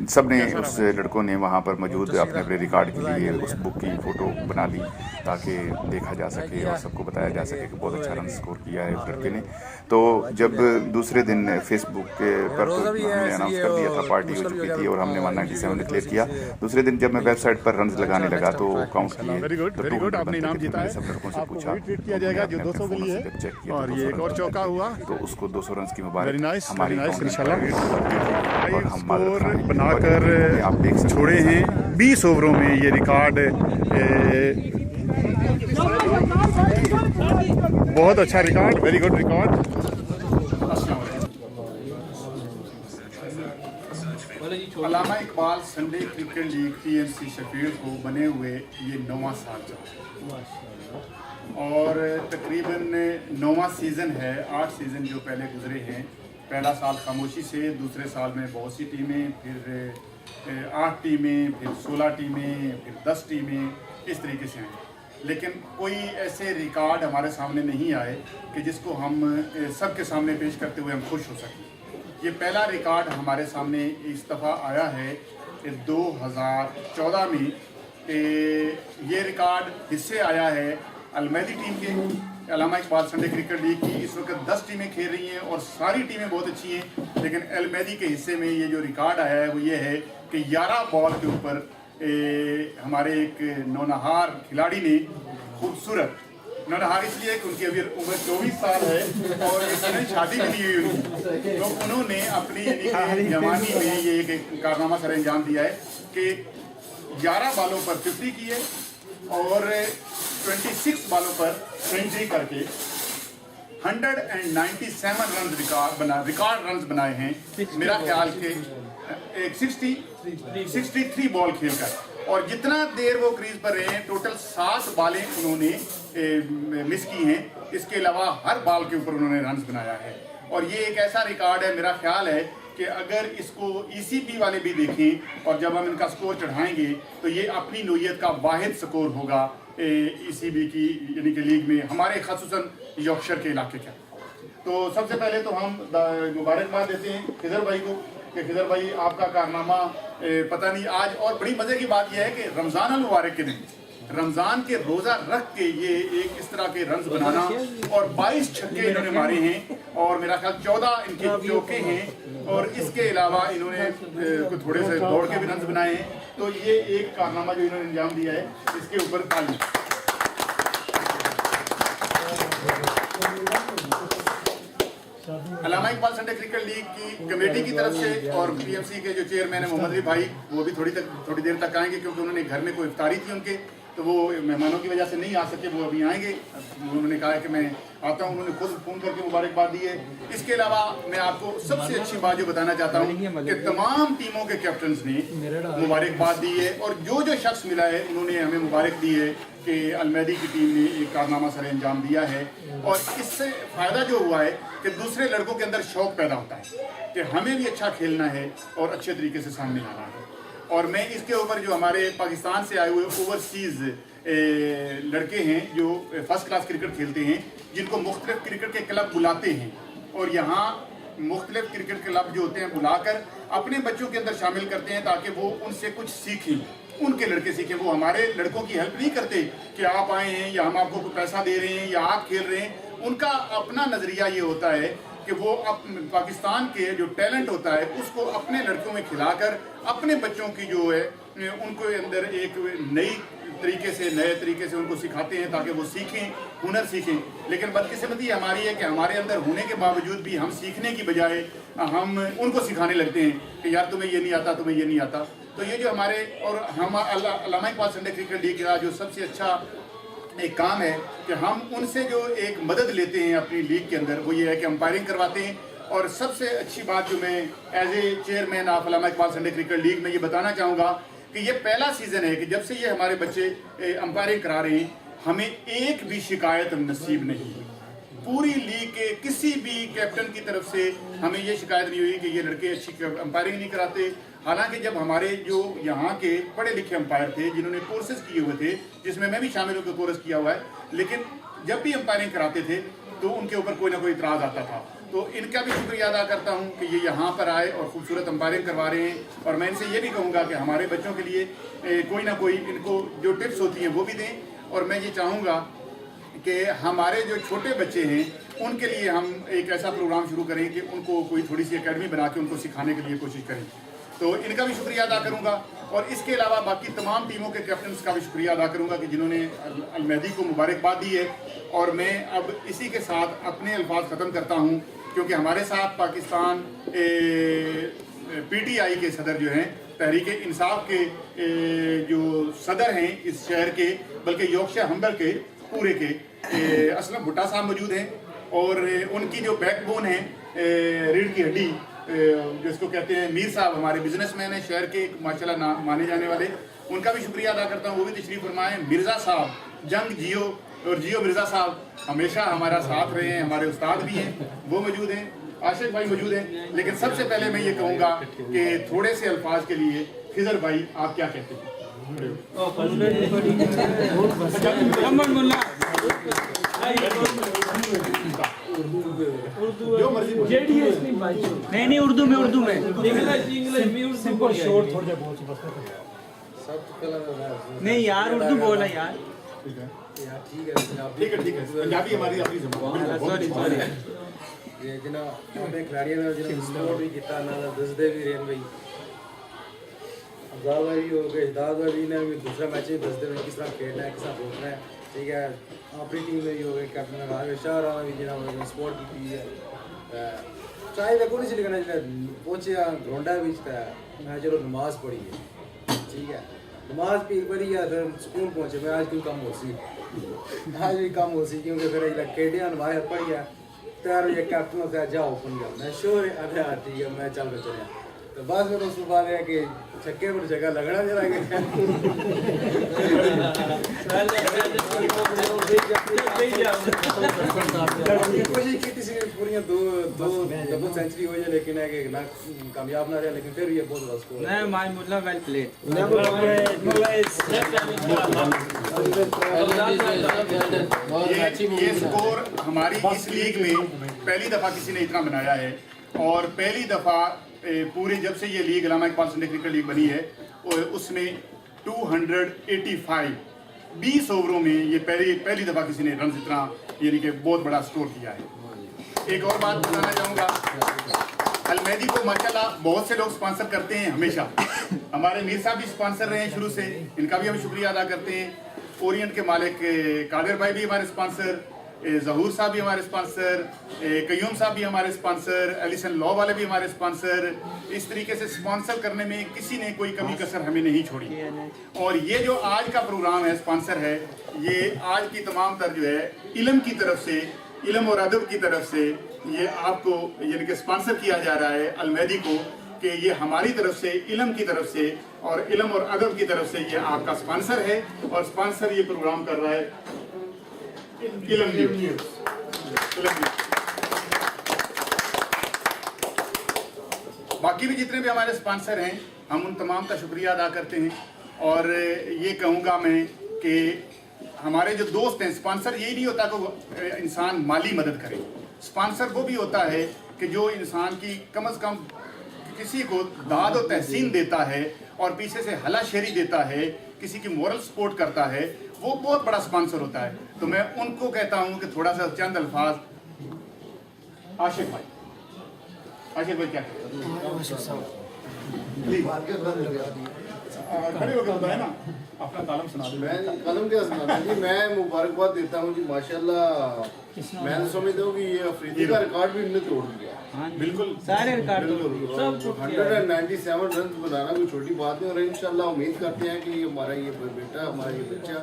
सब ने उस लड़कों ने वहाँ पर मौजूद अपने अपने रिकॉर्ड के लिए उस बुक की फ़ोटो बना ली ताकि देखा जा सके और सबको बताया जा सके कि बहुत अच्छा रन स्कोर किया है उस लड़के ने। तो जब दूसरे दिन फेसबुक पर तो हमने अनाउंस कर दिया था, पार्टी हो चुकी थी और हमने 197 डिक्लेयर किया। दूसरे दिन जब मैं वेबसाइट पर रन लगाने लगा तो काउंट किए तो आपने इनाम जीता है। सब लड़कों से पूछा ट्वीट किया जाएगा जो 200 के लिए है और ये एक और चौका हुआ तो उसको 200 रन की मुबारक हमारी और हम बनाकर छोड़े हैं 20 ओवरों में। ये रिकॉर्ड बहुत अच्छा record, very good record. Allama Iqbal Sunday cricket league PMC Sheffield को बने हुए ये 9वां साल चल और तकरीबन 9वां सीज़न है। 8 सीज़न जो पहले गुजरे हैं, पहला साल खामोशी से, दूसरे साल में बहुत सी टीमें, फिर 8 टीमें, फिर 16 टीमें, फिर 10 टीमें, इस तरीके से आए। लेकिन कोई ऐसे रिकॉर्ड हमारे सामने नहीं आए कि जिसको हम सबके सामने पेश करते हुए हम खुश हो सकें। ये पहला रिकॉर्ड हमारे सामने इस दफ़ा आया है 2014 में। ये रिकॉर्ड हिस्से आया है अलमैदी टीम के। अल्लामा इकबाल संडे क्रिकेट लीग की इस वक्त 10 टीमें खेल रही हैं और सारी टीमें बहुत अच्छी हैं, लेकिन अलमैदी के हिस्से में ये जो रिकॉर्ड आया है वो ये है कि 11 बॉल के ऊपर हमारे एक नौनहार खिलाड़ी ने खूबसूरत, नौनहार इसलिए कि उनकी अभी उम्र 24 साल है और इसने शादी भी नहीं हुई उनकी, तो उन्होंने अपनी जवानी में ये एक कारनामा सर अंजाम दिया है कि 11 बॉलों पर 50 किए और 26 बॉलों पर सेंचुरी करके 197 रिकॉर्ड रन बनाए हैं। मेरा ख्याल के 63 बॉल खेलकर, और जितना देर वो क्रीज पर रहे हैं टोटल 7 बॉलें उन्होंने मिस की हैं। इसके अलावा हर बॉल के ऊपर उन्होंने रन बनाया है और ये एक ऐसा रिकॉर्ड है, मेरा ख्याल है कि अगर इसको ECB वाले भी देखें और जब हम इनका स्कोर चढ़ाएंगे तो ये अपनी नोयत का वाहिद स्कोर होगा ECB की यानी कि लीग में, हमारे खासूसन यॉर्कशायर के इलाके का। तो सबसे पहले तो हम मुबारकबाद देते हैं खिदर भाई को कि खिदर भाई आपका कारनामा पता नहीं आज, और बड़ी मज़े की बात यह है कि रमज़ान अल मुबारक के दिन रमज़ान के रोज़ा रख के ये एक इस तरह के रन्स बनाना और 22 छक्के इन्होंने मारे हैं और मेरा ख्याल 14 इनके चौके हैं और इसके अलावा इन्होंने थोड़े से दौड़ के भी रन्स बनाए हैं। तो ये एक कारनामा जो इन्होंने अंजाम दिया है, इसके ऊपर ताली। अल्लामा इकबाल संडे क्रिकेट लीग की कमेटी की तरफ से और PMC के जो चेयरमैन है मोहम्मद अली भाई, वो भी थोड़ी देर तक आएंगे क्योंकि उन्होंने घर में कोई इफ्तारी थी उनके, तो वो मेहमानों की वजह से नहीं आ सके, वो अभी आएंगे। उन्होंने कहा है कि मैं आता हूँ, उन्होंने खुद फ़ोन करके मुबारकबाद दी है। इसके अलावा मैं आपको सबसे अच्छी बात जो बताना चाहता हूँ कि तमाम टीमों के कैप्टन्स ने मुबारकबाद दी है और जो जो शख्स मिला है उन्होंने हमें मुबारक दी है कि अलमैदी की टीम ने एक कारनामा सर अंजाम दिया है। और इससे फ़ायदा जो हुआ है कि दूसरे लड़कों के अंदर शौक़ पैदा होता है कि हमें भी अच्छा खेलना है और अच्छे तरीके से सामने आना है। और मैं इसके ऊपर जो हमारे पाकिस्तान से आए हुए ओवरसीज़ लड़के हैं जो फर्स्ट क्लास क्रिकेट खेलते हैं, जिनको मुख्तलिफ क्रिकेट के क्लब बुलाते हैं और यहाँ मुख्तलिफ क्रिकेट क्लब जो होते हैं बुलाकर अपने बच्चों के अंदर शामिल करते हैं ताकि वो उनसे कुछ सीखें, उनके लड़के सीखें। वो हमारे लड़कों की हेल्प नहीं करते कि आप आए हैं या हम आपको पैसा दे रहे हैं या आप खेल रहे हैं। उनका अपना नज़रिया ये होता है कि वो पाकिस्तान के जो टैलेंट होता है उसको अपने लड़कों में खिलाकर अपने बच्चों की जो है उनको अंदर एक नए तरीके से उनको सिखाते हैं ताकि वो सीखें, हुनर सीखें। लेकिन बदकिस्मती हमारी है कि हमारे अंदर होने के बावजूद भी हम सीखने की बजाय हम उनको सिखाने लगते हैं कि यार तुम्हें ये नहीं आता, तुम्हें ये नहीं आता। तो ये जो हमारे और हम अल्लामा इकबाल संडे क्रिकेट लीग का जो सबसे अच्छा एक काम है कि हम उनसे जो एक मदद लेते हैं अपनी लीग के अंदर, वो ये है कि अंपायरिंग करवाते हैं। और सबसे अच्छी बात जो मैं as a chairman of Allama Iqbal Sunday cricket league में ये बताना चाहूँगा कि ये पहला सीज़न है कि जब से ये हमारे बच्चे अंपायरिंग करा रहे हैं, हमें एक भी शिकायत नसीब नहीं हुई। पूरी लीग के किसी भी कैप्टन की तरफ से हमें ये शिकायत नहीं हुई कि ये लड़के अच्छी अंपायरिंग नहीं कराते। हालांकि जब हमारे जो यहाँ के पढ़े लिखे अंपायर थे जिन्होंने कोर्सेज किए हुए थे, जिसमें मैं भी शामिल होकर कोर्स किया हुआ है, लेकिन जब भी अंपायरिंग कराते थे तो उनके ऊपर कोई ना कोई इतराज़ आता था। तो इनका भी शुक्रिया अदा करता हूँ कि ये यहाँ पर आए और खूबसूरत अंपायरिंग करवा रहे हैं। और मैं इनसे ये भी कहूँगा कि हमारे बच्चों के लिए कोई ना कोई इनको जो टिप्स होती हैं वो भी दें। और मैं ये चाहूँगा कि हमारे जो छोटे बच्चे हैं उनके लिए हम एक ऐसा प्रोग्राम शुरू करें कि उनको कोई थोड़ी सी एकेडमी बना के उनको सिखाने के लिए कोशिश करें। तो इनका भी शुक्रिया अदा करूंगा। और इसके अलावा बाकी तमाम टीमों के कैप्टन्स का भी शुक्रिया अदा करूंगा कि जिन्होंने अल-मेहदी को मुबारकबाद दी है। और मैं अब इसी के साथ अपने अल्फाज ख़त्म करता हूं, क्योंकि हमारे साथ पाकिस्तान PTI के सदर जो हैं, तहरीक इंसाफ के जो सदर हैं इस शहर के, बल्कि यॉर्कशायर हम्बर के पूरे के असलम भुट्टा साहब मौजूद हैं। और उनकी जो बैकबोन है रीढ़ की हड्डी जिसको कहते हैं, मीर साहब हमारे बिजनेसमैन हैं शहर के, माशाल्लाह माने जाने वाले, उनका भी शुक्रिया अदा करता हूँ। वो भी तशरीफ़ फरमाएँ। मिर्ज़ा साहब जंग जियो और जियो मिर्ज़ा साहब हमेशा हमारा साथ रहे हैं, हमारे उस्ताद भी हैं, वो मौजूद हैं। आशिक भाई मौजूद हैं। लेकिन सबसे पहले मैं ये कहूँगा कि थोड़े से अल्फाज के लिए खिजर भाई आप क्या कहते हैं? जो मर्जी नहीं उर्दू में नहीं यार, उर्दू बोला यार। ठीक है पंजाबी हमारी अपनी ज़बान है। ये जनाब अपने खिलाड़ियों ने जो सपोर्ट भी किया ना, दसदे भी रेन भाई अफजाल भाई हो गए, हिदायत भाई ने भी दूसरा मैच ही दसदे में किस तरह खेलना है, किस तरह बोलना है। ठीक है, अपनी टीम में भी हो गए कैप्टन रावे शाह राणा भी जनाब सपोर्ट की है। चाहे देखो नहीं लिखना पहुंचे ग्राउंडा भी मैं चलो नमाज पढ़ी है। ठीक है, नमाज भी पढ़ी है फिर सुकून पहुंचे। मैं आज क्यों कम हो सी, आज भी कम हो सी, क्योंकि फिर खेडिया नमाज पढ़ी है तैयार ये कैप्टन से जाओ ओपन कर, मैं श्योर है अरे हाँ ठीक है मैं चल कर चलिया। तो बस फिर उसके बाद है कि छक्के पर जगह लगना जरा कोशिश की थी पूरी दो डबल सेंचुरी हो जाए, लेकिन है कि ना कामयाब ना रहे, लेकिन फिर ये बहुत बड़ा स्कोर है। My Mulla well played. ये स्कोर हमारी इस लीग में पहली दफ़ा किसी ने इतना बनाया है। और पहली दफ़ा पूरी जब से ये लीग अल्लामा इकबाल संडे क्रिकेट लीग बनी है उसमें 285 20 ओवरों में ये पहली दफ़ा किसी ने रन इतना यानी कि बहुत बड़ा स्कोर किया है। एक और बात बताना चाहूँगा, अल-मेहदी को माशाल्लाह बहुत से लोग स्पॉन्सर करते हैं हमेशा। हमारे मीर साहब भी स्पॉन्सर रहे हैं शुरू से, इनका भी हम शुक्रिया अदा करते हैं। ओरिएंट के मालिक कादिर भाई भी हमारे स्पॉन्सर, जहूर साहब भी हमारे स्पॉन्सर, कयूम साहब भी हमारे स्पॉन्सर, एलिसन लॉ वाले भी हमारे स्पॉन्सर। इस तरीके से स्पॉन्सर करने में किसी ने कोई कमी कसर हमें नहीं छोड़ी। और ये जो आज का प्रोग्राम है स्पॉन्सर है, ये आज की तमाम तर जो है इल्म की तरफ से, इल्म और अदब की तरफ से ये आपको यानी कि स्पॉन्सर किया जा रहा है अल-मेहदी को, कि ये हमारी तरफ से, इल्म की तरफ से और इल्म और अदब की तरफ से ये आपका स्पॉन्सर है। और स्पॉन्सर ये प्रोग्राम कर रहा है इल्म न्यूज़। बाकी भी जितने भी हमारे स्पॉन्सर हैं हम उन तमाम का शुक्रिया अदा करते हैं। और ये कहूँगा मैं कि हमारे जो दोस्त हैं, स्पॉन्सर यही नहीं होता कि इंसान माली मदद करे। स्पॉन्सर वो भी होता है कि जो इंसान की कम से कम किसी को दाद और तहसीन देता है और पीछे से हलाशेरी देता है, किसी की मोरल सपोर्ट करता है, वो बहुत बड़ा स्पॉन्सर होता है। तो मैं उनको कहता हूँ कि थोड़ा सा चंद अल्फाज। आशिक भाई क्या कहते खड़े होकर बताए ना, अपना कालम सुना दो। मैं कलम क्या सुना जी, मैं मुबारकबाद देता हूँ जी। माशाल्लाह मैं तो समझता हूँ कि ये अफरीदी का रिकॉर्ड भी इन्होंने तोड़ दिया। हाँ बिल्कुल सारे रिकॉर्ड तोड़ दिए, सब कुछ किया। 197 रन बनाना कोई छोटी बात नहीं, और इंशाल्लाह उम्मीद करते हैं कि हमारा ये बेटा, हमारा ये बच्चा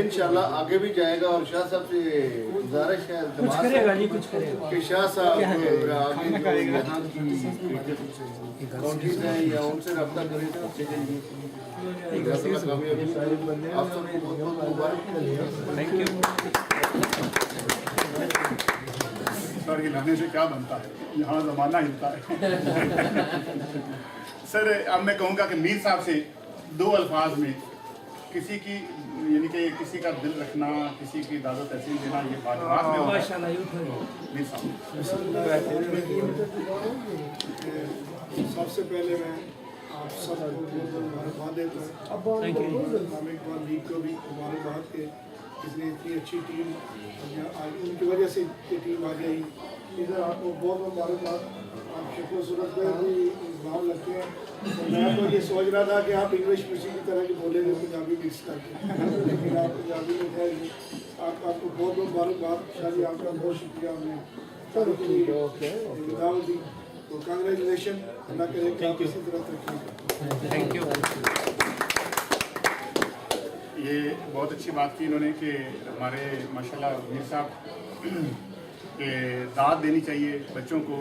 इंशाल्लाह आगे भी जाएगा। और शाह साहब से गुजारिश है कुछ करेगा जी, कुछ करेगा कि शाह साहब आगे जो यहाँ की काउंटीज हैं या उनसे रब्ता करें तो अच्छे जाएंगे। आप सबको बहुत बहुत मुबारक। Thank you. सर हिलाने से क्या बनता है, यहाँ ज़माना हिलता है। सर अब मैं कहूँगा कि मीर साहब से दो अल्फाज में किसी की यानी कि किसी का दिल रखना, किसी की दादा तहसील देना, ये बात में होता है। मीर साहब सबसे पहले मैं आप सबको मुबारकबाद देता हूँ। इकबाल लीग को भी मुबारकबाद के इसने इतनी अच्छी टीम उनकी वजह से ये टीम आ गई। इधर आपको बहुत मुबारकबाद। आप शक्ल सूरत में भी नाम लगते हैं। तो मैं तो ये सोच रहा था कि आप इंग्लिश किसी की तरह की बोलेंगे पंजाबी मिक्स करके, लेकिन आप पंजाबी में है। आपको बहुत बहुत मुबारकबाद शादी, आपका बहुत शुक्रिया। हमने दावत दी तो कांग्रेचुलेशन, अल्लाह करे कि आप इसी तरह तरक्की। Thank you. ये बहुत अच्छी बात की इन्होंने कि हमारे माशाल्लाह मीर साहब के दाद देनी चाहिए बच्चों को,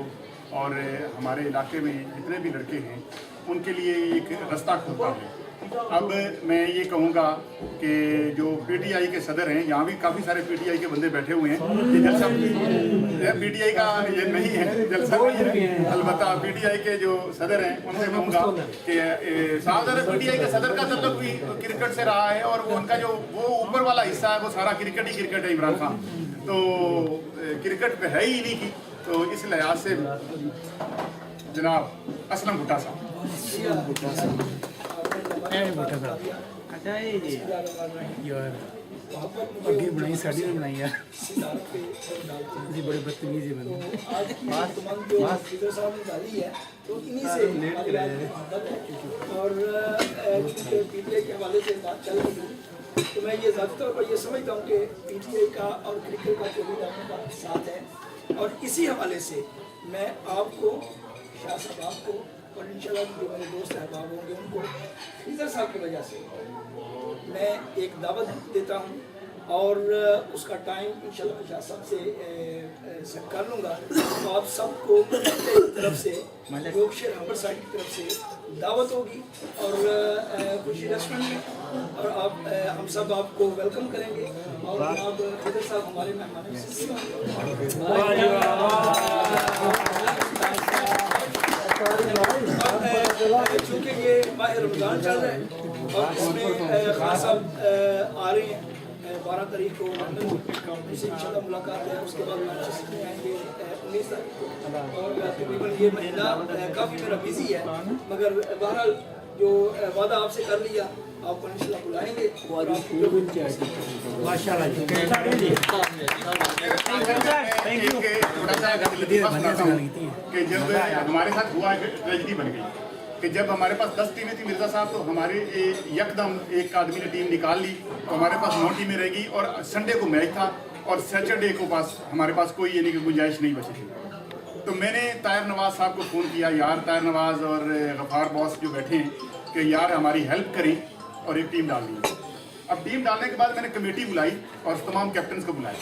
और हमारे इलाके में जितने भी लड़के हैं उनके लिए एक रास्ता खुलता है। अब मैं ये कहूँगा कि जो पीटीआई के सदर हैं, यहाँ भी काफ़ी सारे पीटीआई के बंदे बैठे हुए हैं। ये जलसा पीटीआई का ये नहीं है, जलसा नहीं है। अलबत्ता पीटीआई के जो सदर हैं उनसे कहूँगा कि साहब पीटीआई के सदर का तल्लुक भी क्रिकेट से रहा है, और वो उनका जो वो ऊपर वाला हिस्सा है वो सारा क्रिकेट ही क्रिकेट है। इमरान खान तो क्रिकेट पे है ही नहीं की, तो इस लिहाज से जनाब असलम भुट्टा साहब। अच्छा ये यार अगे बनाई साड़ी ने बनाई यार, जी बड़े बदतमीजी बने। आज की तमाम जो लीडर साहब ने डाली है तो इन्हीं से और पीटीआई के हवाले से बात चल रही है। तो मैं ये ज़ाती तौर पर ये समझता हूँ कि पीटीआई का और क्रिकेट का जो भी आपका साथ है, और इसी हवाले से मैं आपको, शाह साहब आपको, और इंशाल्लाह जो मेरे दोस्त अहबाब होंगे उनको खीजर साहब की वजह से मैं एक दावत देता हूँ, और उसका टाइम इंशाल्लाह शाह साहब से सेट कर लूँगा। तो आप सबको की तरफ से, योगशेर हम्बर साइड की तरफ से दावत होगी, और खुशी रेस्टोरेंट में, और आप हम सब आपको वेलकम करेंगे। और आप खीजर साहब हमारे मेहमान चूँकि ये माह रमज़ान चल रहा है और इसमें खान साहब आ रहे हैं 12 तारीख को लंदन, उनसे इंशाल्लाह मुलाकात है। उसके बाद मैनचेस्टर में आएंगे 19 तारीख को, और तकरीबन ये महीना काफ़ी मेरा बिजी है, मगर बहरहाल जो वादा आपसे कर लिया आपको इंशाल्लाह बुलाएंगे। कि जब हमारे साथ हुआ ट्रेजेडी बन गई कि जब हमारे पास 10 टीमें थी मिर्ज़ा साहब, तो हमारे यकदम एक आदमी ने टीम निकाल ली, तो हमारे पास 9 टीमें रहेगी। और संडे को मैच था और सैटरडे को पास हमारे पास कोई यानी कि गुंजाइश नहीं बची थी। तो मैंने ताहिर नवाज़ साहब को फ़ोन किया, यार ताहिर नवाज़ और गफ़ार बॉस जो बैठे हैं कि यार हमारी हेल्प करें और एक टीम डाल दी। अब टीम डालने के बाद मैंने कमेटी बुलाई और तमाम कैप्टन को बुलाया,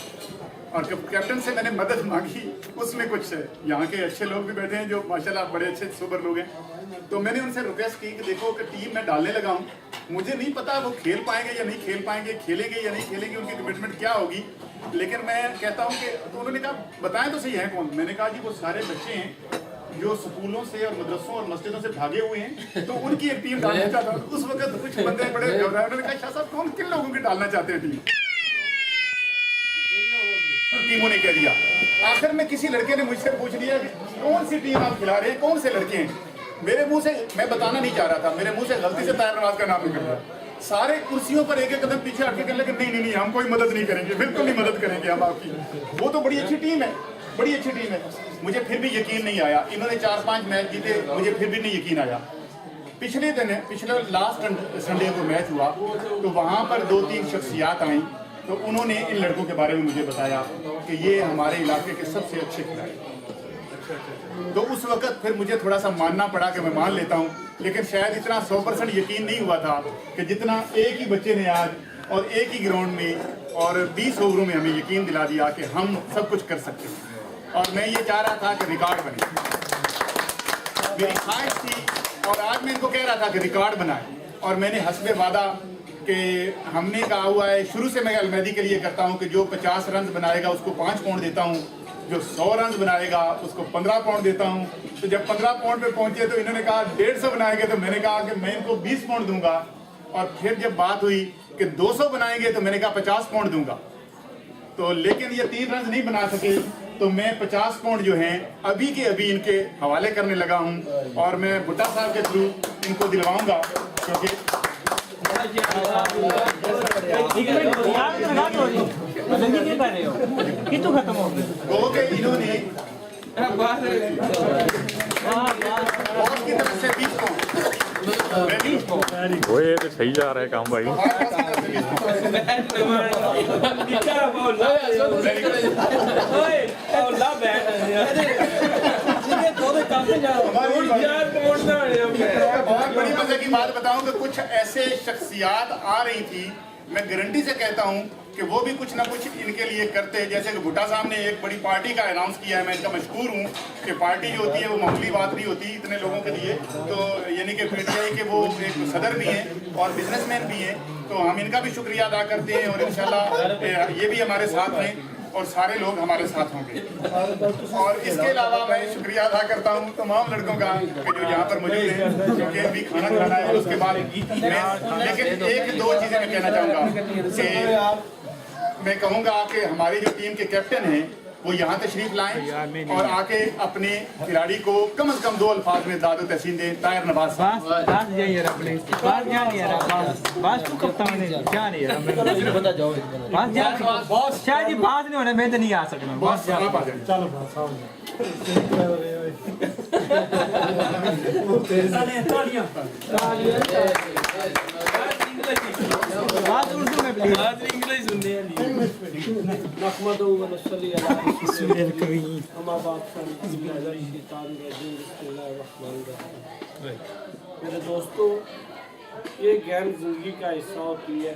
और कैप्टन से मैंने मदद मांगी। उसमें कुछ यहाँ के अच्छे लोग भी बैठे हैं जो माशाल्लाह बड़े अच्छे सुपर लोग हैं। तो मैंने उनसे रिक्वेस्ट की कि देखो कि टीम मैं डालने लगा हूँ, मुझे नहीं पता वो खेल पाएंगे या नहीं खेल पाएंगे, खेलेंगे या नहीं खेलेंगे, उनकी कमिटमेंट क्या होगी, लेकिन मैं कहता हूँ कि तो उन्होंने कहा बताएं तो सही है कौन। मैंने कहा जी वो सारे बच्चे हैं जो स्कूलों से और मदरसों और मस्जिदों से भागे हुए हैं, तो उन्हीं एक टीम डालना चाहता हूँ। उस वक्त कुछ बंदे बड़े घबराए, उन्होंने कहा शाह साहब कौन किन लोगों की डालना चाहते हैं टीम। टीमों ने कह दिया। आखिर में किसी लड़के ने मुझसे पूछ लिया कि कौन सी टीम आप खिला रहे हैं, कौन से लड़के हैं। मेरे मुंह से मैं बताना नहीं चाह रहा था, मेरे मुंह से गलती से ताहिर नवाज़ का नाम निकल गया। सारे कुर्सियों पर एक एक कदम पीछे हटके कहने लगे नहीं नहीं नहीं हम कोई मदद नहीं करेंगे, बिल्कुल नहीं मदद करेंगे हम आपकी। वो तो बड़ी अच्छी टीम है, बड़ी अच्छी टीम है। मुझे फिर भी यकीन नहीं आया। इन्होंने 4-5 मैच जीते, मुझे फिर भी नहीं यकीन आया। पिछले लास्ट संडे को मैच हुआ तो वहाँ पर 2-3 शख्सियात आई तो उन्होंने इन लड़कों के बारे में मुझे बताया कि ये हमारे इलाके के सबसे अच्छे खिलाड़ी। तो उस वक्त फिर मुझे थोड़ा सा मानना पड़ा कि मैं मान लेता हूँ, लेकिन शायद इतना 100% यकीन नहीं हुआ था कि जितना एक ही बच्चे ने आज और एक ही ग्राउंड में और 20 ओवरों में हमें यकीन दिला दिया कि हम सब कुछ कर सकते हैं। और मैं ये चाह रहा था कि रिकॉर्ड बने, मेरी ख्वाहिश थी और आज मैं इनको कह रहा था कि रिकॉर्ड बनाए। और मैंने हस्बे वादा कि हमने कहा हुआ है, शुरू से मैं अलमैदी के लिए करता हूँ कि जो 50 रन बनाएगा उसको 5 पाउंड देता हूँ, जो 100 रन बनाएगा उसको 15 पाउंड देता हूँ। तो जब 15 पाउंड पे पहुँचे तो इन्होंने कहा 150 बनाएंगे, तो मैंने कहा कि मैं इनको 20 पाउंड दूंगा। और फिर जब बात हुई कि 200 बनाएंगे तो मैंने कहा 50 पाउंड दूंगा। तो लेकिन ये 3 रन नहीं बना सके, तो मैं 50 पाउंड जो हैं अभी के अभी इनके हवाले करने लगा हूं और मैं भुट्टा साहब के थ्रू इनको दिलवाऊंगा, क्योंकि इन्होंने बॉस की तरफ से 20 पाउंड वो ये तो सही जा रहा है काम भाई। बहुत बड़ी मजे की बात बताऊं कि कुछ ऐसे शख्सियात आ रही थी, मैं गारंटी से कहता हूं कि वो भी कुछ ना कुछ इनके लिए करते हैं। जैसे कि भुट्टा साहब ने एक बड़ी पार्टी का अनाउंस किया है, मैं इनका मशहूर हूँ कि पार्टी जो होती है वो मामूली बात नहीं होती इतने लोगों के लिए। तो यानी कि पीटीआई के वो एक सदर भी हैं और बिजनेसमैन भी हैं, तो हम इनका भी शुक्रिया अदा करते हैं और इंशाल्लाह ये भी हमारे साथ हैं और सारे लोग हमारे साथ होंगे। और इसके अलावा मैं शुक्रिया अदा करता हूँ तमाम लड़कों का कि जो यहाँ पर मौजूद हैं, क्योंकि अभी खाना खाना है और उसके बाद लेकिन एक दो चीज़ें मैं कहना चाहूँगा कि मैं कहूँगा कि हमारी जो टीम के कैप्टन हैं वो यहाँ तशरीफ लाएं और आके अपने खिलाड़ी को कम से कम 2 अल्फाज में दाद तहसीन दें। ताहिर नवाज मैं तो नहीं आ सकता। मेरे दोस्तों, ये गेम जिंदगी का हिस्सा होती है।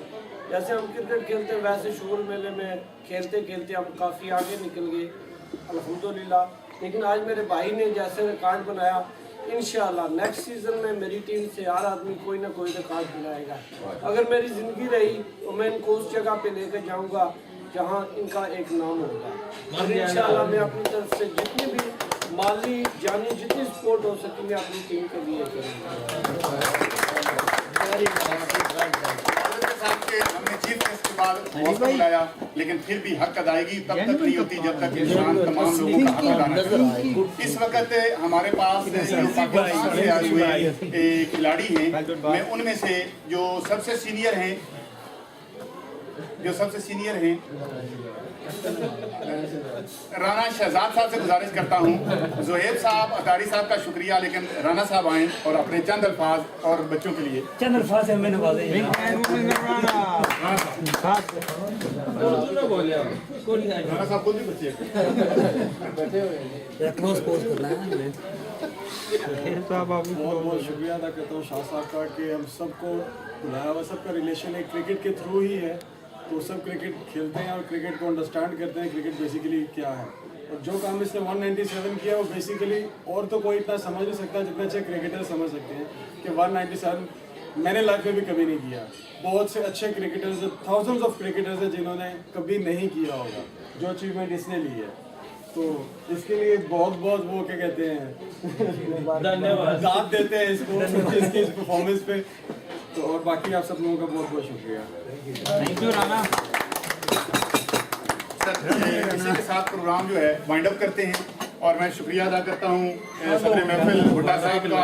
जैसे हम क्रिकेट खेलते हैं वैसे शोर मेले में खेलते खेलते हम काफ़ी आगे निकल गए अल्हम्दुलिल्लाह। लेकिन आज मेरे भाई ने जैसे रिकॉर्ड बनाया, इंशाल्लाह नेक्स्ट सीज़न में मेरी टीम से हर आदमी कोई ना कोई रिकॉर्ड बनाएगा। अगर मेरी ज़िंदगी रही तो मैं इनको उस जगह पे लेकर जाऊंगा जहां इनका एक नाम होगा। और इंशाल्लाह मैं अपनी तरफ से जितनी भी माली जानी जितनी सपोर्ट हो सके मैं अपनी टीम के लिए करूँगा। हमने चीफ गेस्ट के बाद बॉस को बुलाया, लेकिन फिर भी हक अदायगी तब तक नहीं होती जब तक इंसान तमाम लोगों का हक अदा न करे। इस वक्त हमारे पास पाकिस्तान से आए हुए खिलाड़ी हैं, मैं उनमें से जो सबसे सीनियर हैं राना शहजाद साहब से गुजारिश करता हूँ, जोहेब साहब अतारी साहब का शुक्रिया, लेकिन राना साहब आए और अपने चंद अल्फाज और बच्चों के लिए चंद अल्फाज से मैंने राना साहब खुद भी बच्चे बहुत बहुत शुक्रिया अदा करता हूँ शाह साहब का कि हम सबको बुलाया हुआ। सबका रिलेशन एक क्रिकेट के थ्रू ही है, तो सब क्रिकेट खेलते हैं और क्रिकेट को अंडरस्टैंड करते हैं क्रिकेट बेसिकली क्या है। और जो काम इसने 197 किया वो बेसिकली और तो कोई इतना समझ नहीं सकता जितने अच्छे क्रिकेटर समझ सकते हैं कि 197 मैंने लाइफ में भी कभी नहीं किया। बहुत से अच्छे क्रिकेटर्स, थाउजेंड्स ऑफ क्रिकेटर्स हैं जिन्होंने कभी नहीं किया होगा जो अचीवमेंट इसने ली है। तो इसके लिए बहुत बहुत वो क्या कहते हैं धन्यवाद दाद देते हैं इसको इसकी इस परफॉर्मेंस पे। तो और बाकी आप सब लोगों का बहुत बहुत शुक्रिया। Thank you Rana. इसी के साथ प्रोग्राम जो है वाइंड अप करते हैं और मैं शुक्रिया अदा करता हूँ सदर महफिल भुट्टा साहब का,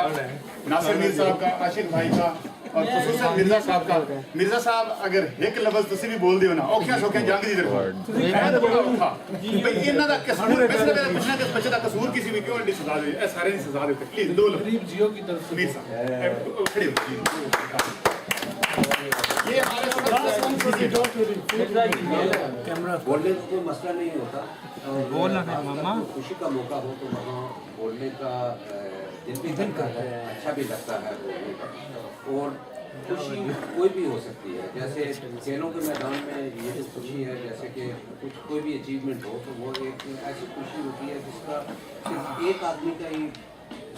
नासिर मीर साहब का, आशिक भाई का और खुसूसन मिर्जा साहब का। मिर्जा साहब अगर एक लफ्ज़ तुसी भी बोल दियो ना औखियां सौखियां जंग दी देखो मैं तो बड़ा औखा भाई इन्हां दा कसूर वैसे मेरा पूछना कि बच्चे दा कसूर किसी भी क्यों नहीं सजा दे, ए सारे नहीं सजा देते। प्लीज 2 लफ्ज़ गरीब जियो की तरफ से मीर साहब खड़े हो। ये हमारे बोलने का कोई मसला नहीं होता। बोलना है मामा। खुशी का मौका हो तो वहाँ बोलने का दिल भी करता है, अच्छा भी लगता है बोलने का। और खुशी कोई भी हो सकती है, जैसे खेलों के मैदान में ये जो खुशी है, जैसे कि कुछ कोई भी अचीवमेंट हो तो वो एक ऐसी खुशी होती है जिसका सिर्फ एक आदमी का ही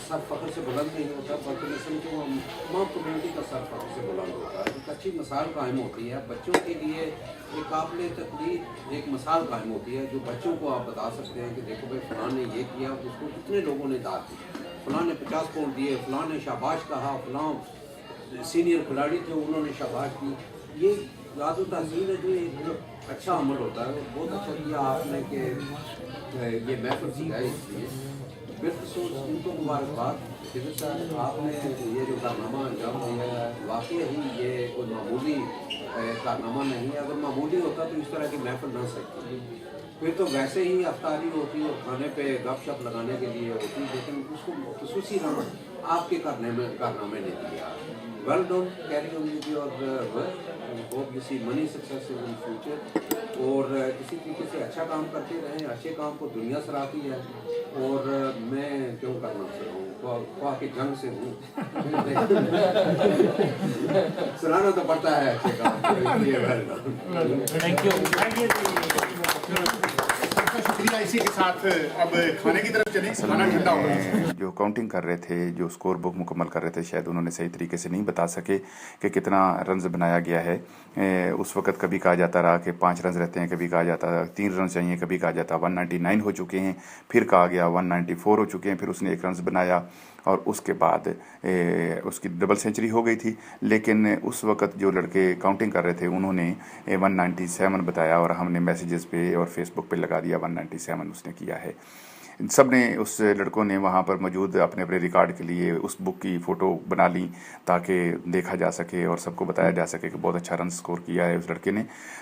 सर फख्र से बुलंद नहीं होता, बल्कि मैं समझूँ तमाम कम्युनिटी का सर फख्र से बुलंद होता है। एक अच्छी मिसाल कायम होती है बच्चों के लिए, एक काबिल तकलीफ एक मिसाल कायम होती है जो बच्चों को आप बता सकते हैं कि देखो भाई फलां ने ये किया, उसको कितने लोगों ने दाद दी, फलां ने 50 पाउंड दिए, फलां ने शाबाश कहा, फलां सीनियर खिलाड़ी थे उन्होंने शाबाश की। ये याद तहसील है जो एक अच्छा अमल होता है। बहुत अच्छा किया आपने कि ये महफिल सजाई, इसलिए बिल्कुल उनको मुबारकबाद। फिर सर आपने ये जो कारनामा अंजाम दिया है वाकई ही ये कोई मामूली कारनामा नहीं है। अगर मामूली होता तो इस तरह की महफिल न सकती, फिर तो वैसे ही अफ्तारी होती और खाने पे गपशप लगाने के लिए होती, लेकिन उसको खसूसी रंग आपके कारनामे ने दिया। Well done, carry on with your work, hope you see many success in future. और किसी तरीके से अच्छा काम करते रहें, अच्छे काम को दुनिया सराहती है। और मैं क्यों करना चाहूँ, ख्वाह की जंग से हूँ सराहना तो पड़ता है अच्छे काम। Thank you. शुक्रिया। इसी के साथ अब खाने की तरफ चलें, खाना ठंडा हो गया। जो काउंटिंग कर रहे थे, जो स्कोर बुक मुकम्मल कर रहे थे, शायद उन्होंने सही तरीके से नहीं बता सके कि कितना रन्स बनाया गया है। उस वक्त कभी कहा जाता रहा कि 5 रन रहते हैं, कभी कहा जाता 3 रन चाहिए, कभी कहा जाता 199 हो चुके हैं, फिर कहा गया 194 हो चुके हैं, फिर उसने 1 रन बनाया और उसके बाद उसकी डबल सेंचुरी हो गई थी। लेकिन उस वक्त जो लड़के काउंटिंग कर रहे थे उन्होंने 197 बताया और हमने मैसेजेस पे और फेसबुक पे लगा दिया 197 उसने किया है। सब ने, उस लड़कों ने वहाँ पर मौजूद अपने अपने रिकॉर्ड के लिए उस बुक की फ़ोटो बना ली ताकि देखा जा सके और सबको बताया जा सके कि बहुत अच्छा रन स्कोर किया है उस लड़के ने।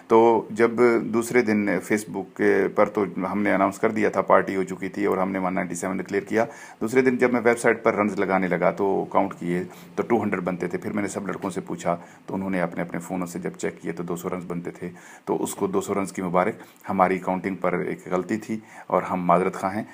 तो जब दूसरे दिन फेसबुक पर तो हमने अनाउंस कर दिया था, पार्टी हो चुकी थी और हमने 197 डिक्लेयर किया। दूसरे दिन जब मैं वेबसाइट पर रन लगाने लगा तो काउंट किए तो 200 बनते थे। फिर मैंने सब लड़कों से पूछा तो उन्होंने अपने अपने फ़ोनों से जब चेक किए तो 200 रन बनते थे। तो उसको 200 रन की मुबारक। हमारी काउंटिंग पर एक गलती थी और हम माजरत खां हैं।